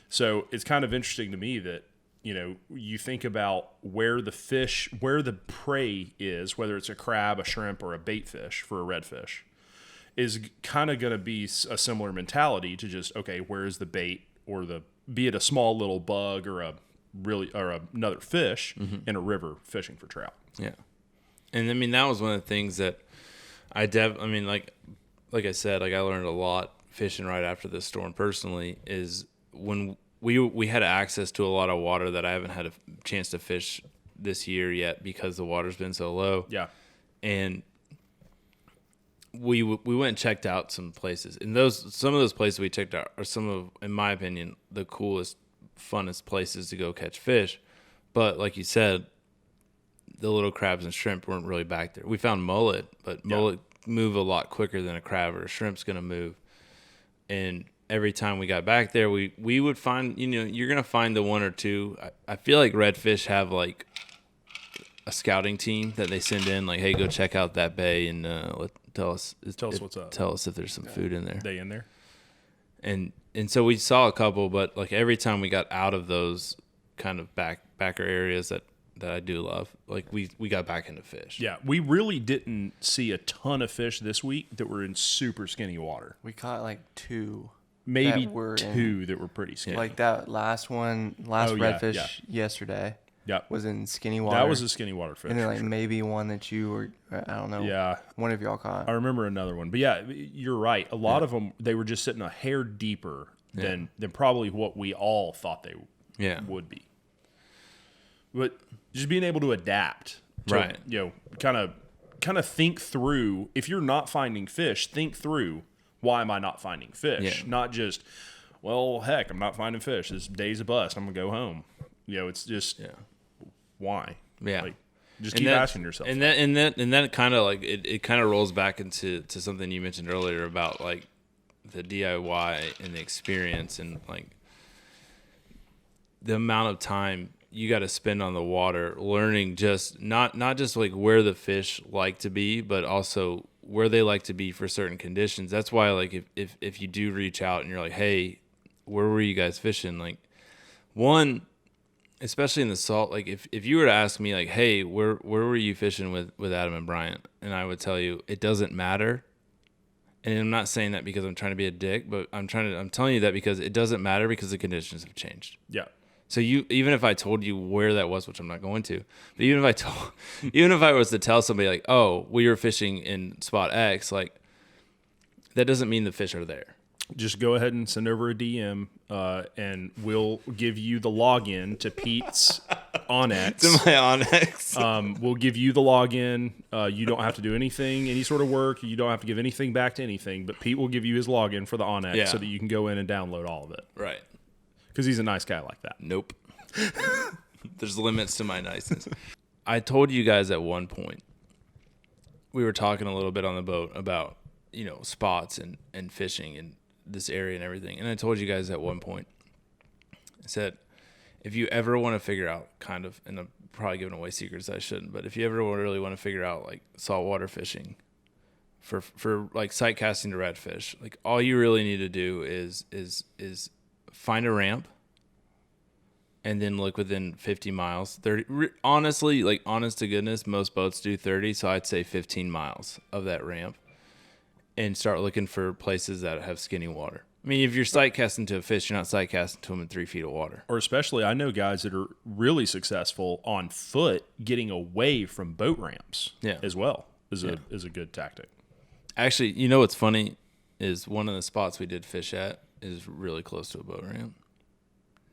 So it's kind of interesting to me that you think about where the prey is, whether it's a crab, a shrimp, or a bait fish for a redfish, is kind of going to be a similar mentality to just, okay, where's the bait, or be it a small little bug or another fish in a river fishing for trout. Yeah. And I mean, that was one of the things that like I said, like I learned a lot fishing right after this storm personally, is when we had access to a lot of water that I haven't had a chance to fish this year yet because the water's been so low. Yeah. And we went and checked out some places. And some of those places we checked out are some of, in my opinion, the coolest, funnest places to go catch fish. But like you said, the little crabs and shrimp weren't really back there. We found mullet, but mullet move a lot quicker than a crab or a shrimp's going to move. And every time we got back there, we would find, you're going to find the one or two. I feel like redfish have like a scouting team that they send in, like, hey, go check out that bay and tell us what's up. Tell us if there's some food in there. They in there? And so we saw a couple, but like every time we got out of those kind of backer areas that I do love, like we got back into fish. Yeah, we really didn't see a ton of fish this week that were in super skinny water. We caught like two. Maybe two that were pretty skinny. Like that last redfish yesterday. Yeah, was in skinny water. That was a skinny water fish. And then like maybe one that you were, I don't know. Yeah, one of y'all caught. I remember another one, but yeah, you're right. A lot of them, they were just sitting a hair deeper than probably what we all thought they would be. But just being able to adapt, right? Kind of think through. If you're not finding fish, think through, why am I not finding fish? Yeah. Not just, well, heck, I'm not finding fish. This day's a bust. I'm gonna go home. It's just why? Yeah. Like, just keep asking yourself. And that kind of like it kind of rolls back into something you mentioned earlier about like the DIY and the experience and like the amount of time you got to spend on the water learning just not just like where the fish like to be, but also where they like to be for certain conditions. That's why like if you do reach out and you're like, hey, where were you guys fishing? Like one, especially in the salt, like if you were to ask me like, hey, where were you fishing with Adam and Bryant? And I would tell you it doesn't matter. And I'm not saying that because I'm trying to be a dick, but I'm telling you that because it doesn't matter because the conditions have changed. Yeah. So even if I told you where that was, which I'm not going to, but even if I was to tell somebody like, oh, we were fishing in spot X, like that doesn't mean the fish are there. Just go ahead and send over a DM, and we'll give you the login to Pete's Onyx. To my Onyx. We'll give you the login. You don't have to do any sort of work. You don't have to give anything back to anything. But Pete will give you his login for the Onyx so that you can go in and download all of it. Right. Because he's a nice guy like that. Nope. There's limits to my niceness. I told you guys at one point, we were talking a little bit on the boat about, spots and fishing and this area and everything. And I told you guys at one point, I said, if you ever want to figure out kind of, and I'm probably giving away secrets I shouldn't, but if you ever really want to figure out like saltwater fishing for like sight casting to redfish, like all you really need to do is find a ramp and then look within 50 miles. 30. Honestly, like honest to goodness, most boats do 30, so I'd say 15 miles of that ramp and start looking for places that have skinny water. I mean, if you're sight casting to a fish, you're not sight casting to them in 3 feet of water. Or especially, I know guys that are really successful on foot getting away from boat ramps as well is a good tactic. Actually, you know what's funny is one of the spots we did fish at is really close to a boat ramp.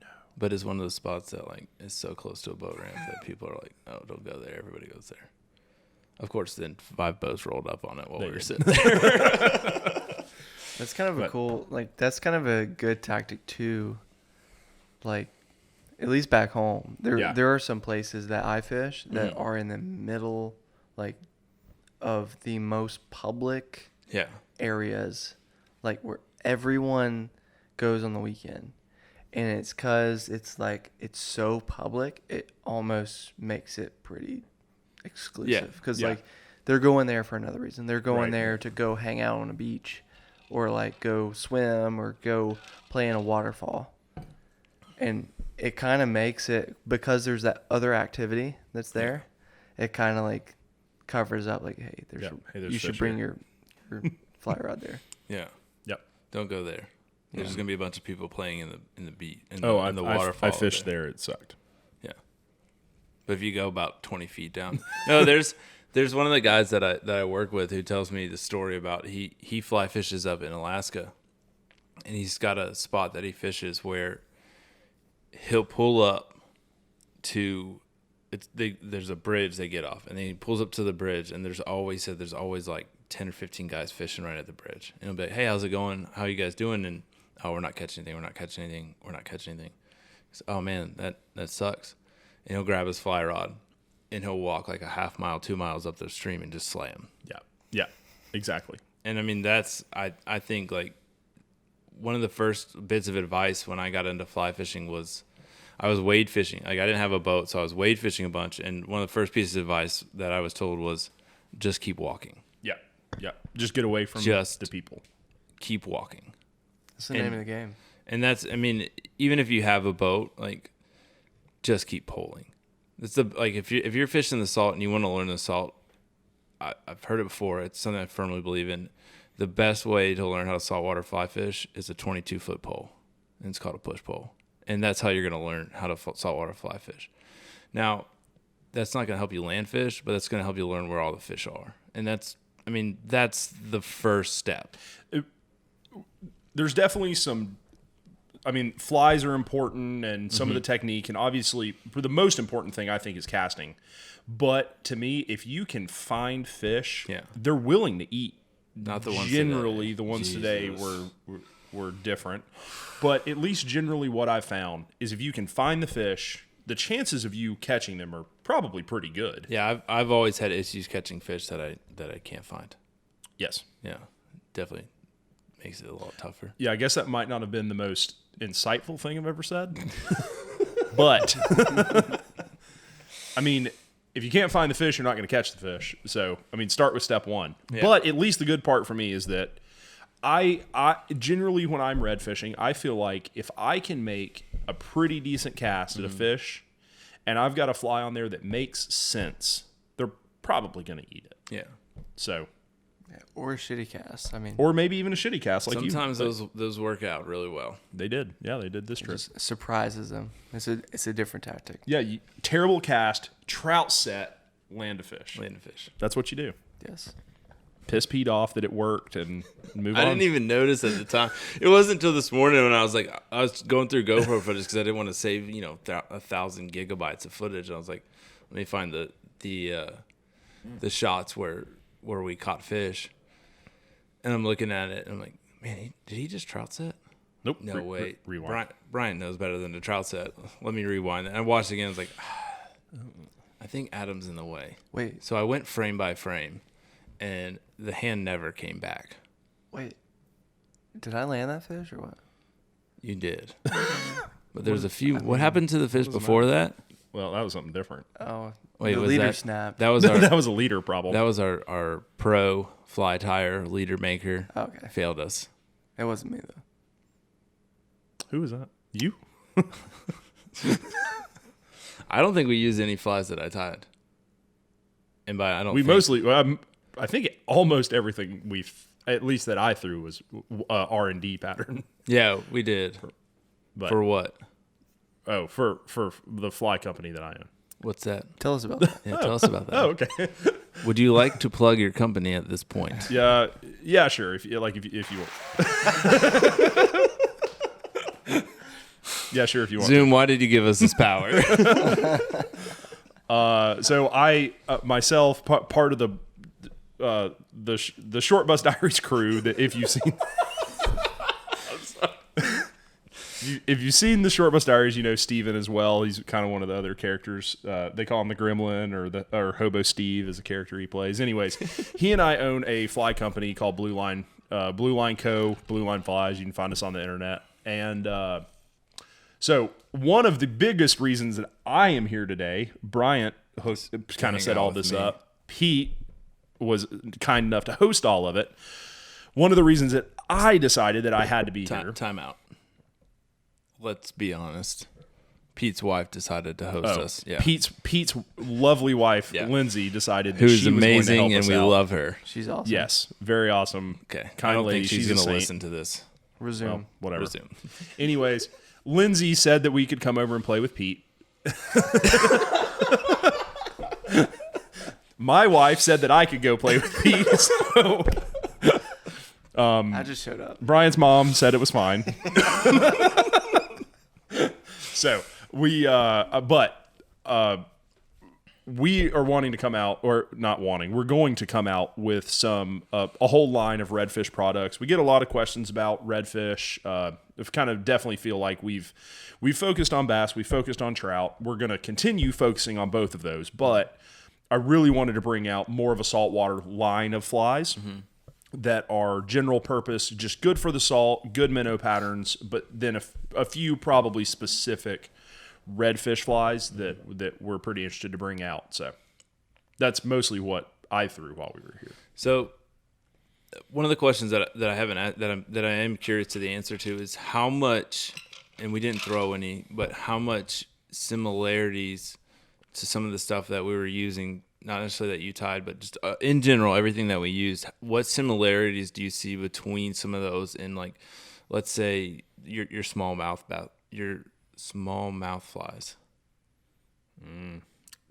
No. But it's one of those spots that like is so close to a boat ramp that people are like, oh, don't go there. Everybody goes there. Of course, then 5 boats rolled up on it while we were sitting there. That's kind of a cool, like, that's kind of a good tactic too. Like, at least back home, there are some places that I fish that are in the middle, like, of the most public areas, like where everyone goes on the weekend. And it's because it's like, it's so public, it almost makes it pretty exclusive. Because like, they're going there for another reason. They're going there to go hang out on a beach or like go swim or go play in a waterfall. And it kind of makes it, because there's that other activity that's there, it kind of like covers up like, hey, you should bring your fly rod there. Yeah. Yep. Don't go there. There's just gonna be a bunch of people playing in the beat in Oh, the waterfall. I fished there. It sucked. Yeah. But if you go about 20 feet down, no, there's one of the guys that I work with who tells me the story about he fly fishes up in Alaska, and he's got a spot that he fishes where he'll pull up to there's a bridge they get off, and then he pulls up to the bridge, and there's always like 10 or 15 guys fishing right at the bridge, and he'll be like, hey, how's it going? How are you guys doing? And oh, we're not catching anything. He says, oh man, that sucks. And he'll grab his fly rod, and he'll walk like a half mile, 2 miles up the stream and just slam. Yeah, exactly. And I mean, that's, I think like one of the first bits of advice when I got into fly fishing was I was wade fishing. Like I didn't have a boat, so I was wade fishing a bunch. And one of the first pieces of advice that I was told was just keep walking. Yeah. Just get away from the people. Keep walking. That's the name of the game. And that's, I mean, even if you have a boat, like just keep poling. It's like if you're fishing the salt and you want to learn the salt, I've heard it before. It's something I firmly believe in. The best way to learn how to saltwater fly fish is a 22-foot pole, and it's called a push pole. And that's how you're going to learn how to saltwater fly fish. Now, that's not going to help you land fish, but that's going to help you learn where all the fish are. And that's the first step. There's definitely some. I mean, flies are important, and some of the technique, and obviously, the most important thing I think is casting. But to me, if you can find fish, they're willing to eat. Not the ones generally, today. the ones Jesus. today were different. But at least generally, what I've found is if you can find the fish, the chances of you catching them are probably pretty good. Yeah, I've always had issues catching fish that I can't find. Yes. Yeah, definitely makes it a lot tougher. Yeah, I guess that might not have been the most insightful thing I've ever said. But, I mean, if you can't find the fish, you're not going to catch the fish. So, I mean, start with step one. Yeah. But at least the good part for me is that I generally, when I'm red fishing, I feel like if I can make a pretty decent cast at a fish and I've got a fly on there that makes sense, they're probably going to eat it. Yeah. So... Or a shitty cast. I mean, or maybe even a shitty cast. Like sometimes those work out really well. They did. Yeah, they did this trip. just surprises them. It's a different tactic. Yeah, terrible cast, trout set, land a fish. That's what you do. Yes. Piss Pete off that it worked and move on. I didn't even notice at the time. It wasn't until this morning when I was going through GoPro footage because I didn't want to save 1,000 gigabytes of footage. I was like, let me find the shots where we caught fish. And I'm looking at it, and I'm like, man, did he just trout set? Nope. No way. Rewind. Bryant knows better than to trout set. Let me rewind it. And I watched it again. I was like, I think Adam's in the way. Wait. So I went frame by frame, and the hand never came back. Wait. Did I land that fish or what? You did. But there's a few. What happened to the fish before that? Well, that was something different. Oh, wait, the was leader that snapped. That was our. That was a leader problem. That was our pro fly tire leader maker. Okay. Failed us. It wasn't me though. Who was that? You? I don't think we used any flies that I tied. And by I don't. We mostly. I think almost everything at least that I threw was R&D pattern. Yeah, we did. But, for what? Oh, for the fly company that I own. What's that? Tell us about that. Yeah, tell us about that. Oh, okay. Would you like to plug your company at this point? Yeah, sure. If you want. Yeah, sure. If you want. Zoom, why did you give us this power? So I myself part of the Short Bus Diaries crew. That if you've seen. If you've seen the Short Bus Diaries, you know Steven as well. He's kind of one of the other characters. They call him the Gremlin or Hobo Steve is a character he plays. Anyways, he and I own a fly company called Blue Line Co. Blue Line Flies. You can find us on the internet. And so one of the biggest reasons that I am here today, Bryant kind of set all this up. Pete was kind enough to host all of it. One of the reasons that I decided that I had to be here. Time out. Let's be honest. Pete's wife decided to host us. Yeah. Pete's lovely wife, Yeah. Lindsay, decided that Who's she was amazing going to help and us we out. love her. She's awesome. Yes, very awesome. Okay. Kind I don't lady. think she's a going to saint. listen to this. Resume. Well, whatever. Resume. Anyways, Lindsay said that we could come over and play with Pete. My wife said that I could go play with Pete. So I just showed up. Brian's mom said it was fine. So we are wanting to come out, or not wanting, we're going to come out with some a whole line of Redfish products. We get a lot of questions about Redfish. I kind of definitely feel like we've focused on bass, we focused on trout. We're going to continue focusing on both of those, but I really wanted to bring out more of a saltwater line of flies that are general purpose, just good for the salt, good minnow patterns, but then a few probably specific redfish flies that we're pretty interested to bring out. So that's mostly what I threw while we were here. So one of the questions that I haven't that I am curious to the answer to is how much, and we didn't throw any, but how much similarities to some of the stuff that we were using, not necessarily that you tied, but just in general, everything that we used. What similarities do you see between some of those in, like, let's say your smallmouth flies?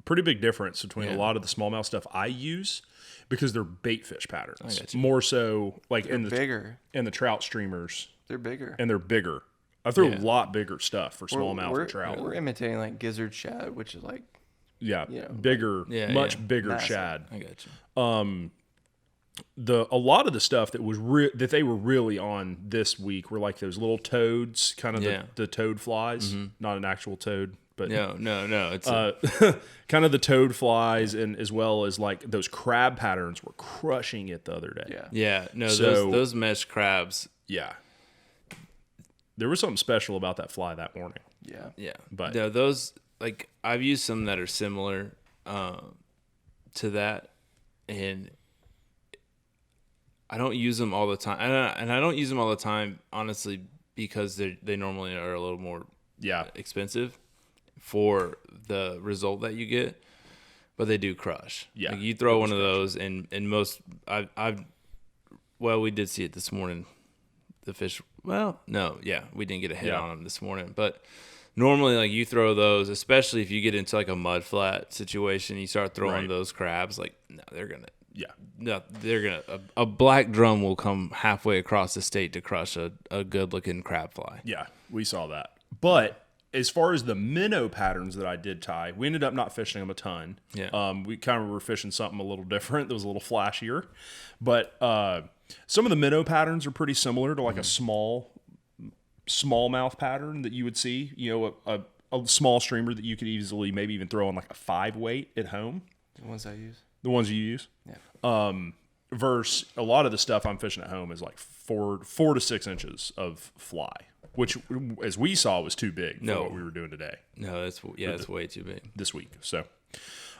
Pretty big difference between a lot of the smallmouth stuff I use because they're bait fish patterns. got you. More so like They're bigger. in the trout streamers, They're bigger. and they're bigger. I threw a lot bigger stuff for smallmouth and trout. We're imitating like gizzard shad, which is like Bigger, much bigger massive. shad. I got you. A lot of the stuff that was that they were really on this week were like those little toads, kind of the toad flies, not an actual toad, but No. It's kind of the toad flies, and as well as like those crab patterns were crushing it the other day. yeah. No, So- those mesh crabs. Yeah. There was something special about that fly that morning. yeah. Yeah, But- no, those, like, I've used some that are similar to that, and I don't use them all the time. And I don't use them all the time, honestly, because they normally are a little more expensive for the result that you get, but they do crush. Yeah, like you throw one of those, and most we did see it this morning. The fish, we didn't get a hit on them this morning, but normally, like, you throw those, especially if you get into like a mud flat situation, you start throwing those crabs, like, a black drum will come halfway across the state to crush a good looking crab fly. Yeah, we saw that. But as far as the minnow patterns that I did tie, we ended up not fishing them a ton. Yeah. We kind of were fishing something a little different that was a little flashier. But some of the minnow patterns are pretty similar to like a smallmouth pattern that you would see. You know, a small streamer that you could easily maybe even throw on like a 5-weight at home. The ones I use. The ones you use. Yeah. Versus a lot of the stuff I'm fishing at home is like 4 to 6 inches of fly, which, as we saw, was too big for what we were doing today. No, it's way too big this week. So,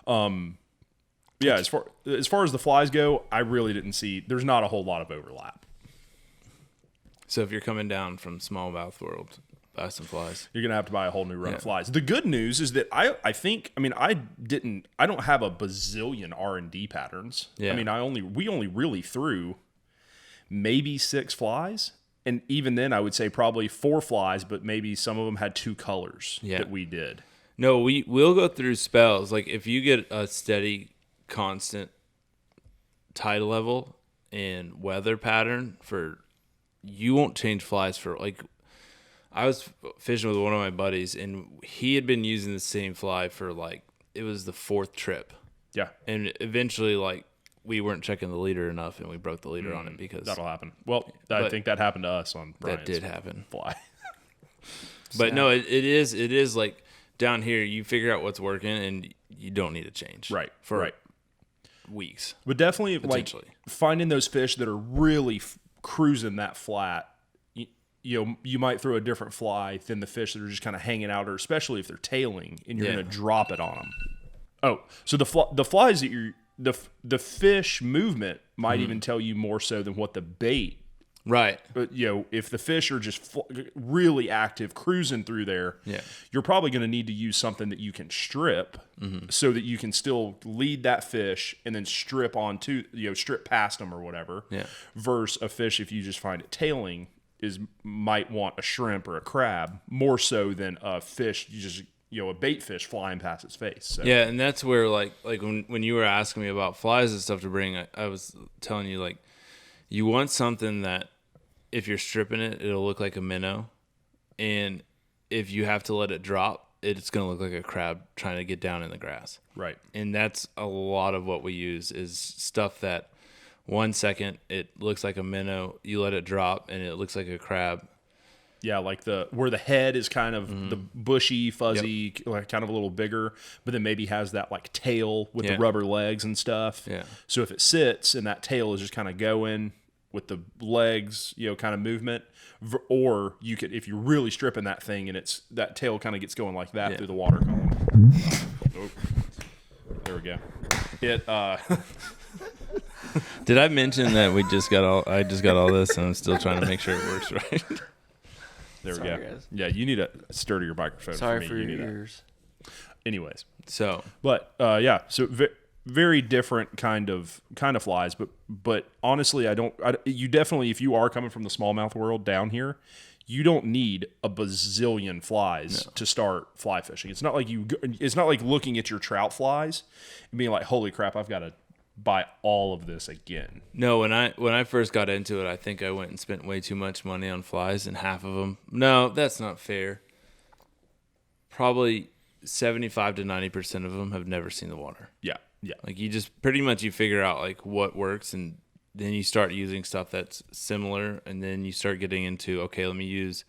as far as the flies go, I really didn't see. There's not a whole lot of overlap. So if you're coming down from smallmouth world, buy some flies. You're gonna have to buy a whole new run of flies. The good news is that I don't have a bazillion R&D patterns. Yeah. I mean, we only really threw maybe 6 flies. And even then, I would say probably 4 flies, but maybe some of them had 2 colors that we did. No, we'll go through spells. Like, if you get a steady, constant tide level and weather pattern you won't change flies for, like, I was fishing with one of my buddies, and he had been using the same fly for, like, it was the 4th trip. Yeah. And eventually, like, we weren't checking the leader enough, and we broke the leader on it because that'll happen. Well, I think that happened to us on Bryant's that did happen. fly. But no, it is like down here, you figure out what's working, and you don't need to change. Right. For weeks. But definitely, like, finding those fish that are really cruising that flat. You might throw a different fly than the fish that are just kind of hanging out, or especially if they're tailing, and you're going to drop it on them. Oh, so the flies that the fish movement might even tell you more so than what the bait Right. But, if the fish are just really active, cruising through there, you're probably going to need to use something that you can strip so that you can still lead that fish and then strip strip past them or whatever. Yeah. Versus a fish, if you just find it tailing, might want a shrimp or a crab more so than a fish, a bait fish flying past its face. So. Yeah, and that's where like when you were asking me about flies and stuff to bring, I was telling you like, you want something that if you're stripping it, it'll look like a minnow. And if you have to let it drop, it's going to look like a crab trying to get down in the grass. Right. And that's a lot of what we use is stuff that 1 second it looks like a minnow, you let it drop and it looks like a crab. Yeah, like where the head is kind of the bushy, fuzzy, like kind of a little bigger, but then maybe has that like tail with the rubber legs and stuff. Yeah. So if it sits and that tail is just kind of going with the legs, kind of movement, or you could, if you're really stripping that thing and that tail kind of gets going like that through the water column. There we go. Did I mention that I just got all this and I'm still trying to make sure it works right? There we Sorry, go. guys. Yeah, you need a sturdier microphone. Sorry for me. for your ears. Anyways, But so very different kind of flies, but honestly, you definitely, if you are coming from the smallmouth world down here, you don't need a bazillion flies to start fly fishing. It's not like looking at your trout flies and being like, holy crap, I've got to buy all of this again. No, when I first got into it, I think I went and spent way too much money on flies, and half of them. No, that's not fair. Probably 75 to 90% of them have never seen the water. Yeah. Yeah. Like you just pretty much you figure out like what works, and then you start using stuff that's similar, and then you start getting into, okay, let me use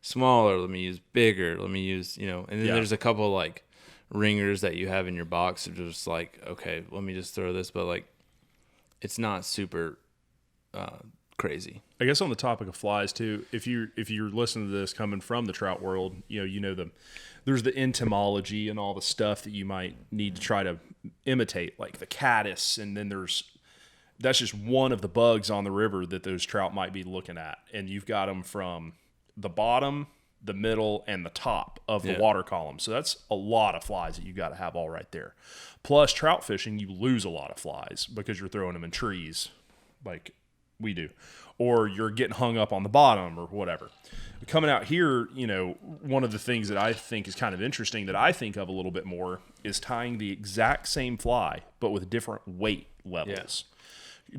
smaller, let me use bigger, let me use, and then there's a couple like ringers that you have in your box of just like, okay, let me just throw this, but like it's not super crazy. I guess on the topic of flies too, if you're listening to this coming from the trout world, there's the entomology and all the stuff that you might need to try to imitate, like the caddis, and then that's just one of the bugs on the river that those trout might be looking at, and you've got them from the bottom, the middle, and the top of the water column. So that's a lot of flies that you got to have all right there. Plus, trout fishing, you lose a lot of flies because you're throwing them in trees like we do, or you're getting hung up on the bottom or whatever. Coming out here, one of the things that I think is kind of interesting that I think of a little bit more is tying the exact same fly, but with different weight levels.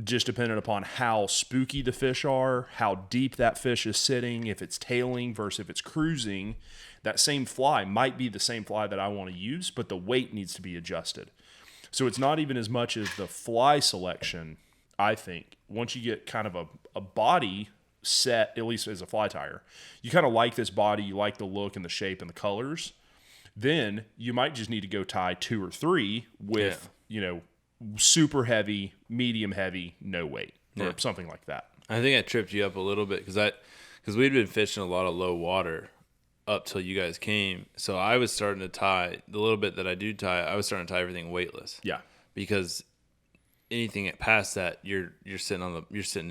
Just depending upon how spooky the fish are, how deep that fish is sitting, if it's tailing versus if it's cruising. That same fly might be the same fly that I want to use, but the weight needs to be adjusted. So it's not even as much as the fly selection, I think. Once you get kind of a body set, at least as a fly tire, you kind of like this body, you like the look and the shape and the colors, then you might just need to go tie 2 or 3 with, super heavy, medium heavy, no weight, or something like that. I think I tripped you up a little bit because we'd been fishing a lot of low water up till you guys came. So I was starting to tie the little bit that I do tie. I was starting to tie everything weightless. Yeah, because anything past that, you're sitting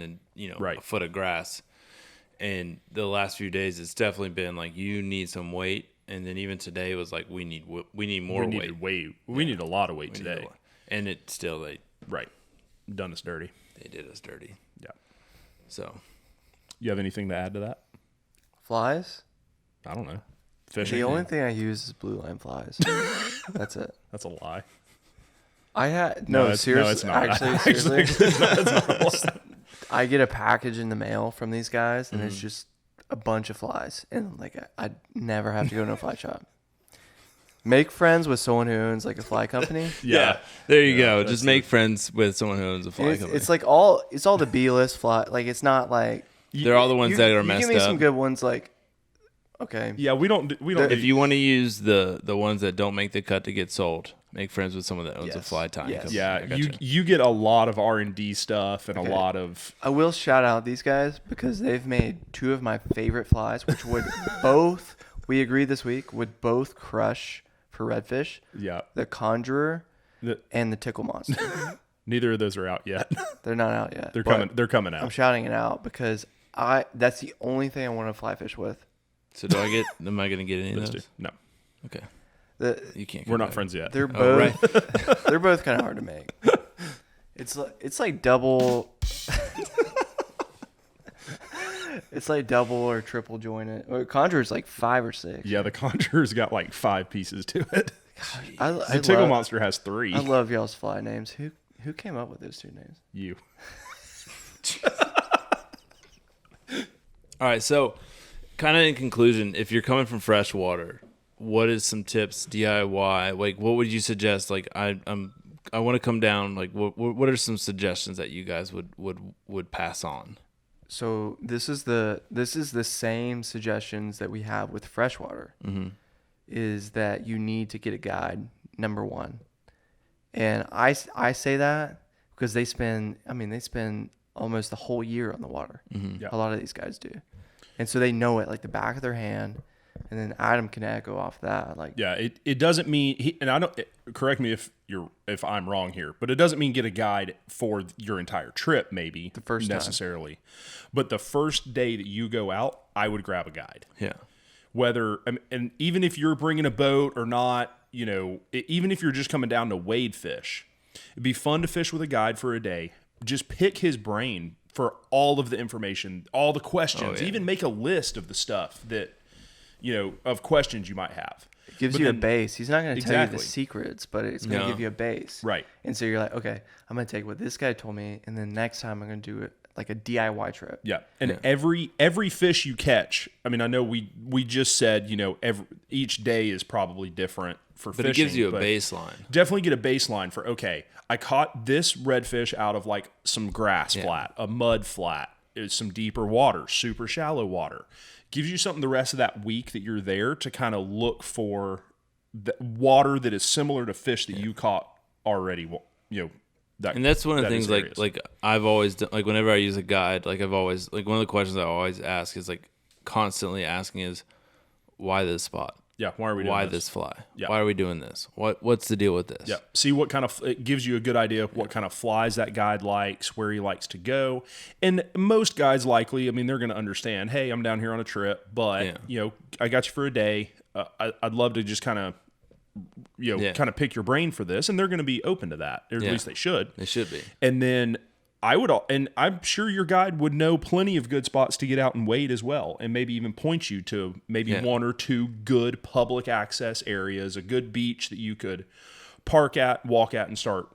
in a foot of grass. And the last few days, it's definitely been like you need some weight. And then even today was like we need more weight. We need a lot of weight today. And it still done us dirty. They did us dirty. Yeah. So, you have anything to add to that? Flies? I don't know. Fishing. The only thing I use is blue line flies. That's it. That's a lie. I had seriously. No, it's not. Actually, seriously, it's not. I get a package in the mail from these guys, and it's just a bunch of flies, and like I never have to go to a fly shop. Make friends with someone who owns like a fly company. Yeah. There you go. Just make friends with someone who owns a fly company. It's like all the B-list fly. Like it's not like they're all the ones that are messed up. Give me some good ones. Like okay. Yeah, we don't. If you want to use the ones that don't make the cut to get sold, make friends with someone that owns a fly tying company. Yeah, you get a lot of R&D stuff and a lot of. I will shout out these guys because they've made 2 of my favorite flies, which would both. We agreed this week would both crush for redfish. Yeah. The Conjurer and the Tickle Monster. Neither of those are out yet. They're not out yet. They're coming out. I'm shouting it out because That's the only thing I want to fly fish with. So am I going to get any of those? No, Okay. You can't. we're not friends yet. They're both right. they're both kind of hard to make. It's like double. It's like double or triple jointed. Or Conjurer's like 5 or 6. Yeah, the Conjurer's got like 5 pieces to it. The Tickle Monster has 3. I love y'all's fly names. Who came up with those 2 names? You. All right. So, kind of in conclusion, if you're coming from freshwater, what is some tips DIY? Like, what would you suggest? Like, I want to come down. Like, what are some suggestions that you guys would pass on? So this is the same suggestions that we have with freshwater. Mm-hmm. Is that you need to get a guide, number 1. And I say that because they spend almost the whole year on the water. Mm-hmm. Yeah. A lot of these guys do. And so they know it like the back of their hand. And then Adam can echo off that. Like, yeah, it doesn't mean and I don't correct me if I'm wrong here, but it doesn't mean get a guide for your entire trip, maybe the first necessarily. But the first day that you go out, I would grab a guide. Yeah. Whether and even if you're bringing a boat or not, even if you're just coming down to wade fish, it'd be fun to fish with a guide for a day. Just pick his brain for all of the information, all the questions. Even make a list of the stuff that of questions you might have. It gives you a base. He's not going to tell you the secrets, but it's going to give you a base. Right. And so you're like, okay, I'm going to take what this guy told me, and then next time I'm going to do it like a DIY trip. Yeah. And every fish you catch, I mean, I know we just said, each day is probably different for fishing. But it gives you a baseline. Definitely get a baseline for, okay, I caught this redfish out of like some grass flat, a mud flat, some deeper water, super shallow water. Gives you something the rest of that week that you're there to kind of look for the water that is similar to fish that you caught already, and that's one of the things like I've always done, like whenever I use a guide, like I've always, like one of the questions I always ask is like constantly asking is, why this spot? Yeah, why are we doing why this? this fly? Yeah. Why are we doing this? What's the deal with this? Yeah. See what kind of, it gives you a good idea of what kind of flies that guide likes, where he likes to go. And most guys likely, I mean, they're going to understand, hey, I'm down here on a trip, but I got you for a day. I'd love to just kind of, kind of pick your brain for this. And they're going to be open to that, or at least they should. They should be. And then and I'm sure your guide would know plenty of good spots to get out and wade as well, and maybe even point you to maybe 1 or 2 good public access areas, a good beach that you could park at, walk at, and start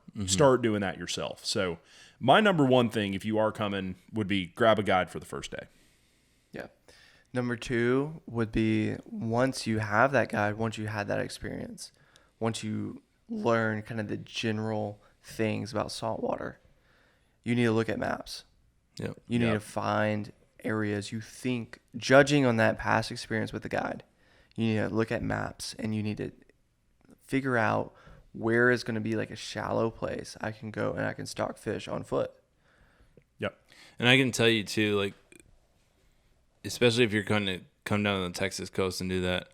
doing that yourself. So my number 1 thing, if you are coming, would be grab a guide for the first day. Yeah. Number 2 would be once you have that guide, once you had that experience, once you learn kind of the general things about saltwater, you need to look at maps. Yep. You need to find areas you think, judging on that past experience with the guide, you need to look at maps and you need to figure out where is going to be like a shallow place I can go and I can stock fish on foot. Yep. And I can tell you too, like, especially if you're going to come down to the Texas coast and do that,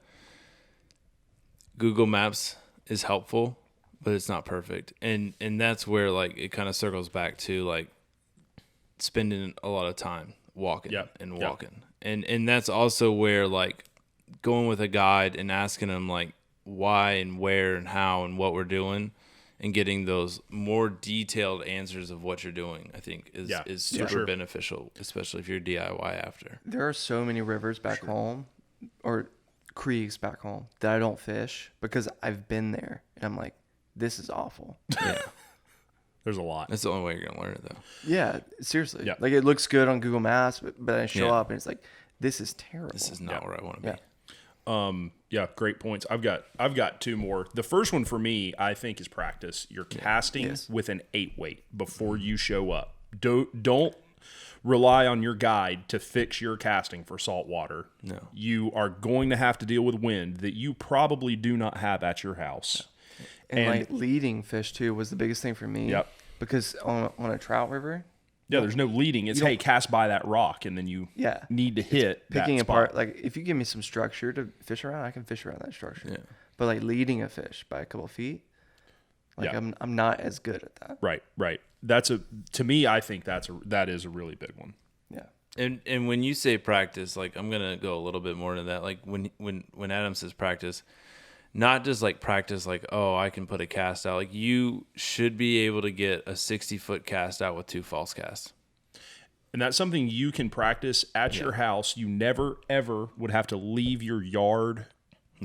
Google Maps is helpful, but it's not perfect. And that's where like it kind of circles back to like spending a lot of time walking and walking. And that's also where like going with a guide and asking them like why and where and how and what we're doing and getting those more detailed answers of what you're doing, I think is super beneficial, especially if you're DIY after. There are so many rivers back home or creeks back home that I don't fish because I've been there and I'm like, this is awful. Yeah. There's a lot. That's the only way you're going to learn it, though. Yeah, seriously. Yeah. Like, it looks good on Google Maps, but I show up and it's like, this is terrible. This is not where I want to be. Great points. I've got 2 more. The first one for me, I think, is practice. You're casting with an 8 weight before you show up. Don't rely on your guide to fix your casting for saltwater. No. You are going to have to deal with wind that you probably do not have at your house. And like leading fish too was the biggest thing for me. Yep. Because on a trout river, there's no leading. It's, hey, cast by that rock, and then you need to hit picking that apart. spot. Like, if you give me some structure to fish around, I can fish around that structure. Yeah. But like leading a fish by a couple of feet, like I'm not as good at that. Right. To me, I think that is a really big one. Yeah. And when you say practice, like I'm gonna go a little bit more into that. Like when Adam says practice, not just like practice, like, oh, I can put a cast out. Like you should be able to get a 60-foot cast out with 2 false casts. And that's something you can practice at your house. You never, ever would have to leave your yard,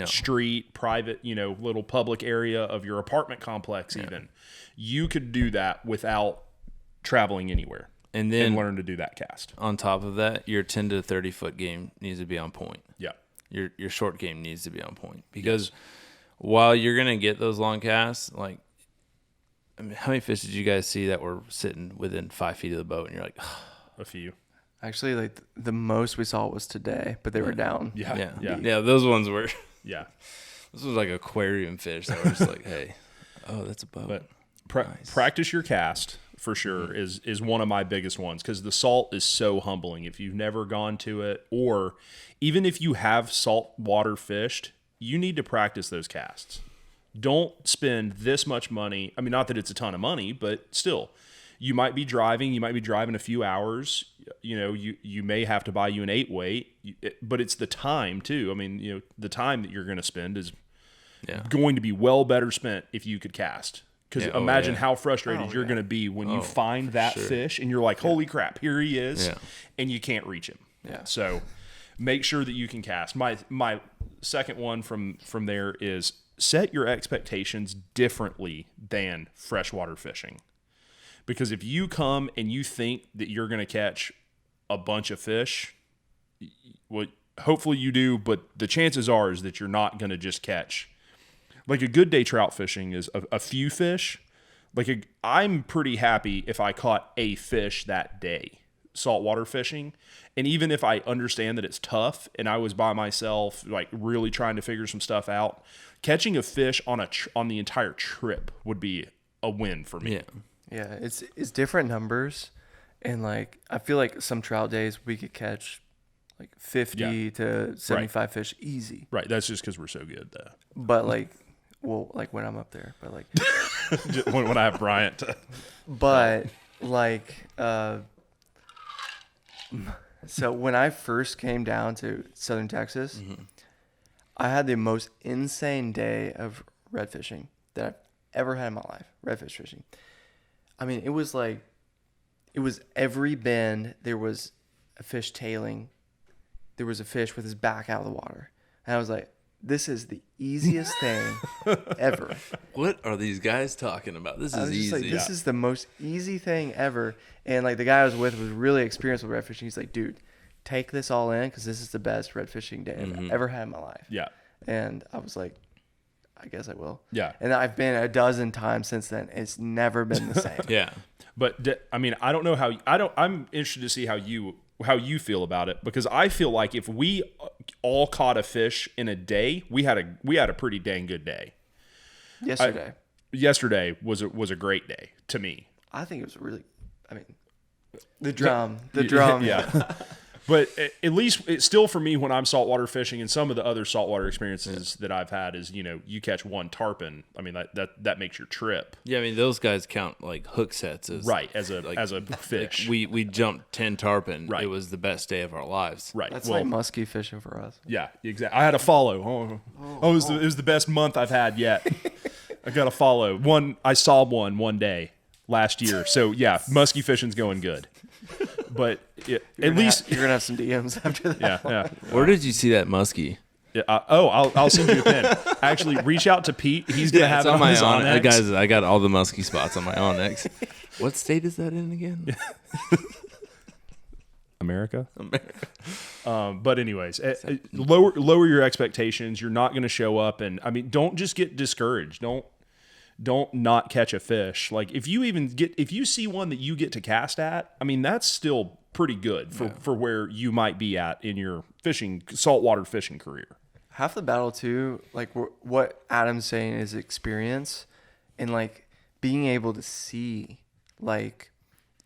street, private, little public area of your apartment complex even. You could do that without traveling anywhere and then learn to do that cast. On top of that, your 10 to 30-foot game needs to be on point. Yeah. Your short game needs to be on point. Because while you're going to get those long casts, like, I mean, how many fish did you guys see that were sitting within 5 feet of the boat and you're like, A few. Actually, like the most we saw was today, but they were down. Yeah, those ones were. Yeah. This was like aquarium fish that were just like, hey, oh, that's a boat. But Nice. practice your cast for sure is one of my biggest ones because the salt is so humbling. If you've never gone to it, or even if you have saltwater fished, you need to practice those casts. Don't spend this much money. I mean, not that it's a ton of money, but still, you might be driving a few hours. You may have to buy you an 8-weight, but it's the time too. I mean, the time that you're going to spend is going to be well better spent if you could cast. Because imagine how frustrated you're going to be when you find that fish and you're like, holy crap, here he is, and you can't reach him. Yeah. So make sure that you can cast. My second one from there is set your expectations differently than freshwater fishing. Because if you come and you think that you're going to catch a bunch of fish, well, hopefully you do, but the chances are is that you're not going to just catch. Like a good day trout fishing is a few fish. I'm pretty happy if I caught a fish that day, saltwater fishing. And even if I understand that it's tough and I was by myself, like really trying to figure some stuff out, catching a fish on the entire trip would be a win for me. Yeah, it's different numbers, and like I feel like some trout days we could catch like 50 to 75 fish easy. Right, that's just because we're so good, though. But like when I'm up there, but like when I have Bryant. But like so when I first came down to Southern Texas, I had the most insane day of red fishing that I've ever had in my life. Redfish fishing. I mean, it was every bend there was a fish tailing. There was a fish with his back out of the water. And I was like, this is the easiest thing ever. What are these guys talking about? This is easy. Like, this is the most easy thing ever. And like the guy I was with was really experienced with red fishing. He's like, dude, take this all in because this is the best red fishing day I've ever had in my life. Yeah. And I was like, I guess I will. Yeah. And I've been a dozen times since then. It's never been the same. Yeah. But I mean, I don't know I'm interested to see how you feel about it, because I feel like if we all caught a fish in a day, we had a pretty dang good day. Yesterday was a great day to me. I think it was really, the drum. Yeah. But at least it's still for me when I'm saltwater fishing, and some of the other saltwater experiences that I've had is, you catch one tarpon. I mean, that makes your trip. Yeah, I mean, those guys count like hook sets as as a fish. Like we jumped 10 tarpon. Right. It was the best day of our lives. Right. That's like muskie fishing for us. Yeah, exactly. I had a follow. It was the best month I've had yet. I got a follow. I saw one day last year. So yeah, muskie fishing's going good. But at least you're gonna have some DMs after that. Yeah. Where did you see that muskie? Yeah, I'll send you a pin. Actually, reach out to Pete. He's gonna have it on his Onyx. Guys, I got all the muskie spots on my Onyx. What state is that in again? America. But anyways, lower your expectations. You're not going to show up, and I mean, don't just get discouraged. Don't not catch a fish. Like if you see one that you get to cast at, I mean, that's still pretty good for where you might be at in your saltwater fishing career. Half the battle too, like what Adam's saying is experience, and like being able to see, like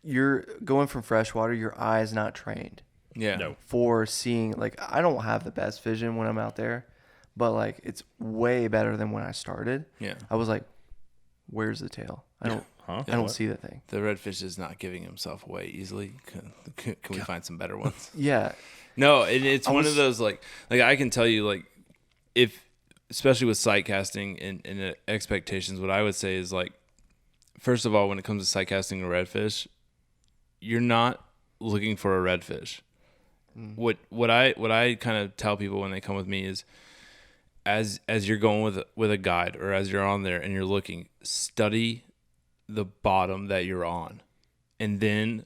you're going from freshwater, your eye is not trained. Yeah. No. For seeing, like I don't have the best vision when I'm out there, but like it's way better than when I started. Yeah. I was like, where's the tail? I I don't see the thing. The redfish is not giving himself away easily. Can we find some better ones? Yeah. No, it's one of those like I can tell you like if especially with sight casting and expectations, what I would say is like first of all, when it comes to sight casting a redfish, you're not looking for a redfish. What I kind of tell people when they come with me is as you're going with a guide or as you're on there and you're looking, study the bottom that you're on and then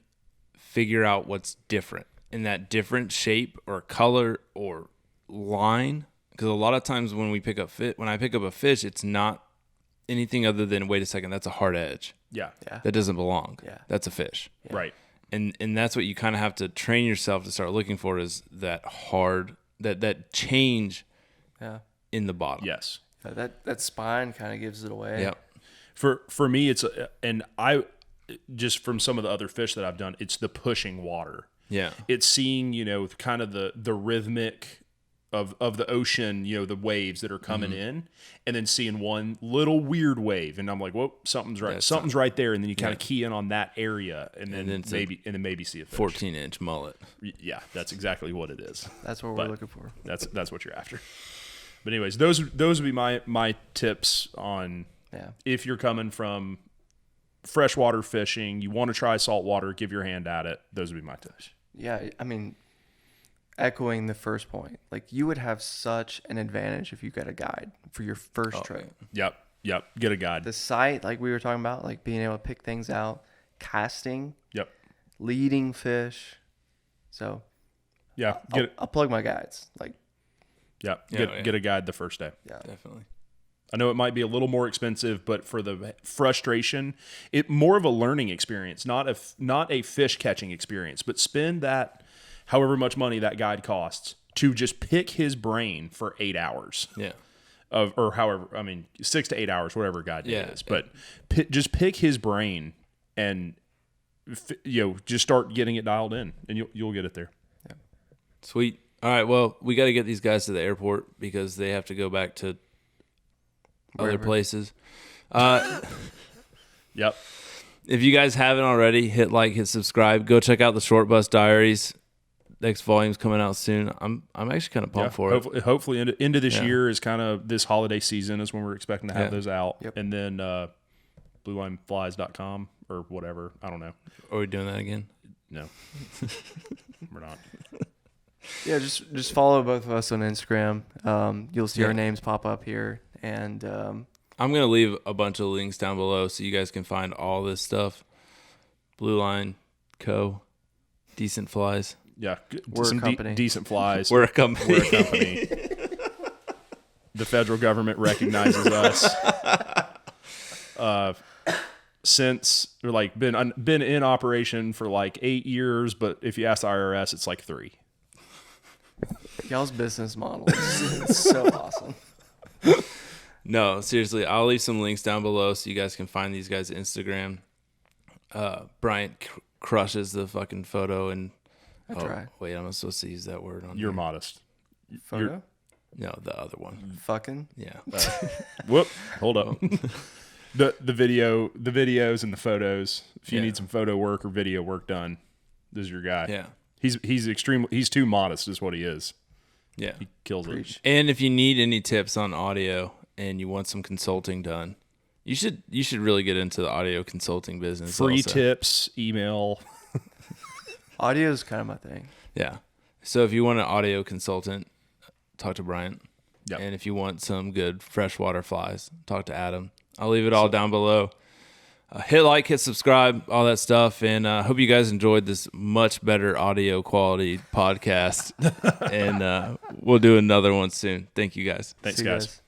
figure out what's different in that different shape or color or line. Because a lot of times when I pick up a fish, it's not anything other than, wait a second, that's a hard edge. Yeah. That doesn't belong. Yeah. That's a fish. Yeah. Right. And that's what you kind of have to train yourself to start looking for is that hard, that change in the bottom. Yes. That spine kind of gives it away. Yep. For me, it's and I just from some of the other fish that I've done, it's the pushing water. Yeah. It's seeing, kind of the rhythmic of the ocean, the waves that are coming in, and then seeing one little weird wave, and I'm like, whoa, something's right. Something's right there, and then you kind of key in on that area, and then maybe see a fish. 14-inch mullet. Yeah, that's exactly what it is. That's what we're looking for. That's what you're after. But anyways, those would be my tips on if you're coming from freshwater fishing, you want to try saltwater, give your hand at it. Those would be my tips. Yeah, I mean, echoing the first point, like you would have such an advantage if you got a guide for your first trip. Yep. Get a guide. The sight, like we were talking about, like being able to pick things out, casting. Yep. Leading fish. So. Yeah. I'll plug my guides. Like. Yeah. Get a guide the first day. Yeah. Definitely. I know it might be a little more expensive, but for the frustration, it more of a learning experience, not a fish catching experience. But spend that, however much money that guide costs, to just pick his brain for 8 hours. Yeah. Or however, 6 to 8 hours, whatever a guide is. But just pick his brain and just start getting it dialed in, and you'll get it there. Yeah. Sweet. All right. Well, we got to get these guys to the airport because they have to go back to other places. Yep. If you guys haven't already, hit subscribe. Go check out the Short Bus Diaries. Next volume's coming out soon. I'm actually kind of pumped for it. Hopefully into this year is kind of this holiday season is when we're expecting to have those out. Yep. And then bluelineflies.com or whatever. I don't know. Are we doing that again? No. We're not. Yeah, just follow both of us on Instagram. You'll see our names pop up here. And I'm going to leave a bunch of links down below so you guys can find all this stuff. Blue Line Co. Decent flies. Yeah. We're a company. Decent flies. We're a company. We're a company. The federal government recognizes us. Since we're been in operation for 8 years, but if you ask the IRS, it's 3. Y'all's business model is so awesome. No, seriously, I'll leave some links down below so you guys can find these guys' Instagram. Bryant crushes the fucking photo and I try. Wait, I'm supposed to use that word on You're here. modest. Photo? No, the other one. Fucking? Yeah. Whoop. Hold up. The videos and the photos. If you need some photo work or video work done, this is your guy. Yeah. He's too modest is what he is. Yeah. He kills it. And if you need any tips on audio and you want some consulting done, you should really get into the audio consulting business. Free also. tips, email. Audio is kind of my thing. Yeah. So if you want an audio consultant, talk to Bryant. Yep. And if you want some good freshwater flies, talk to Adam. I'll leave it all down below. Hit subscribe, all that stuff. And I hope you guys enjoyed this much better audio quality podcast. And we'll do another one soon. Thank you guys. Thanks, See you guys.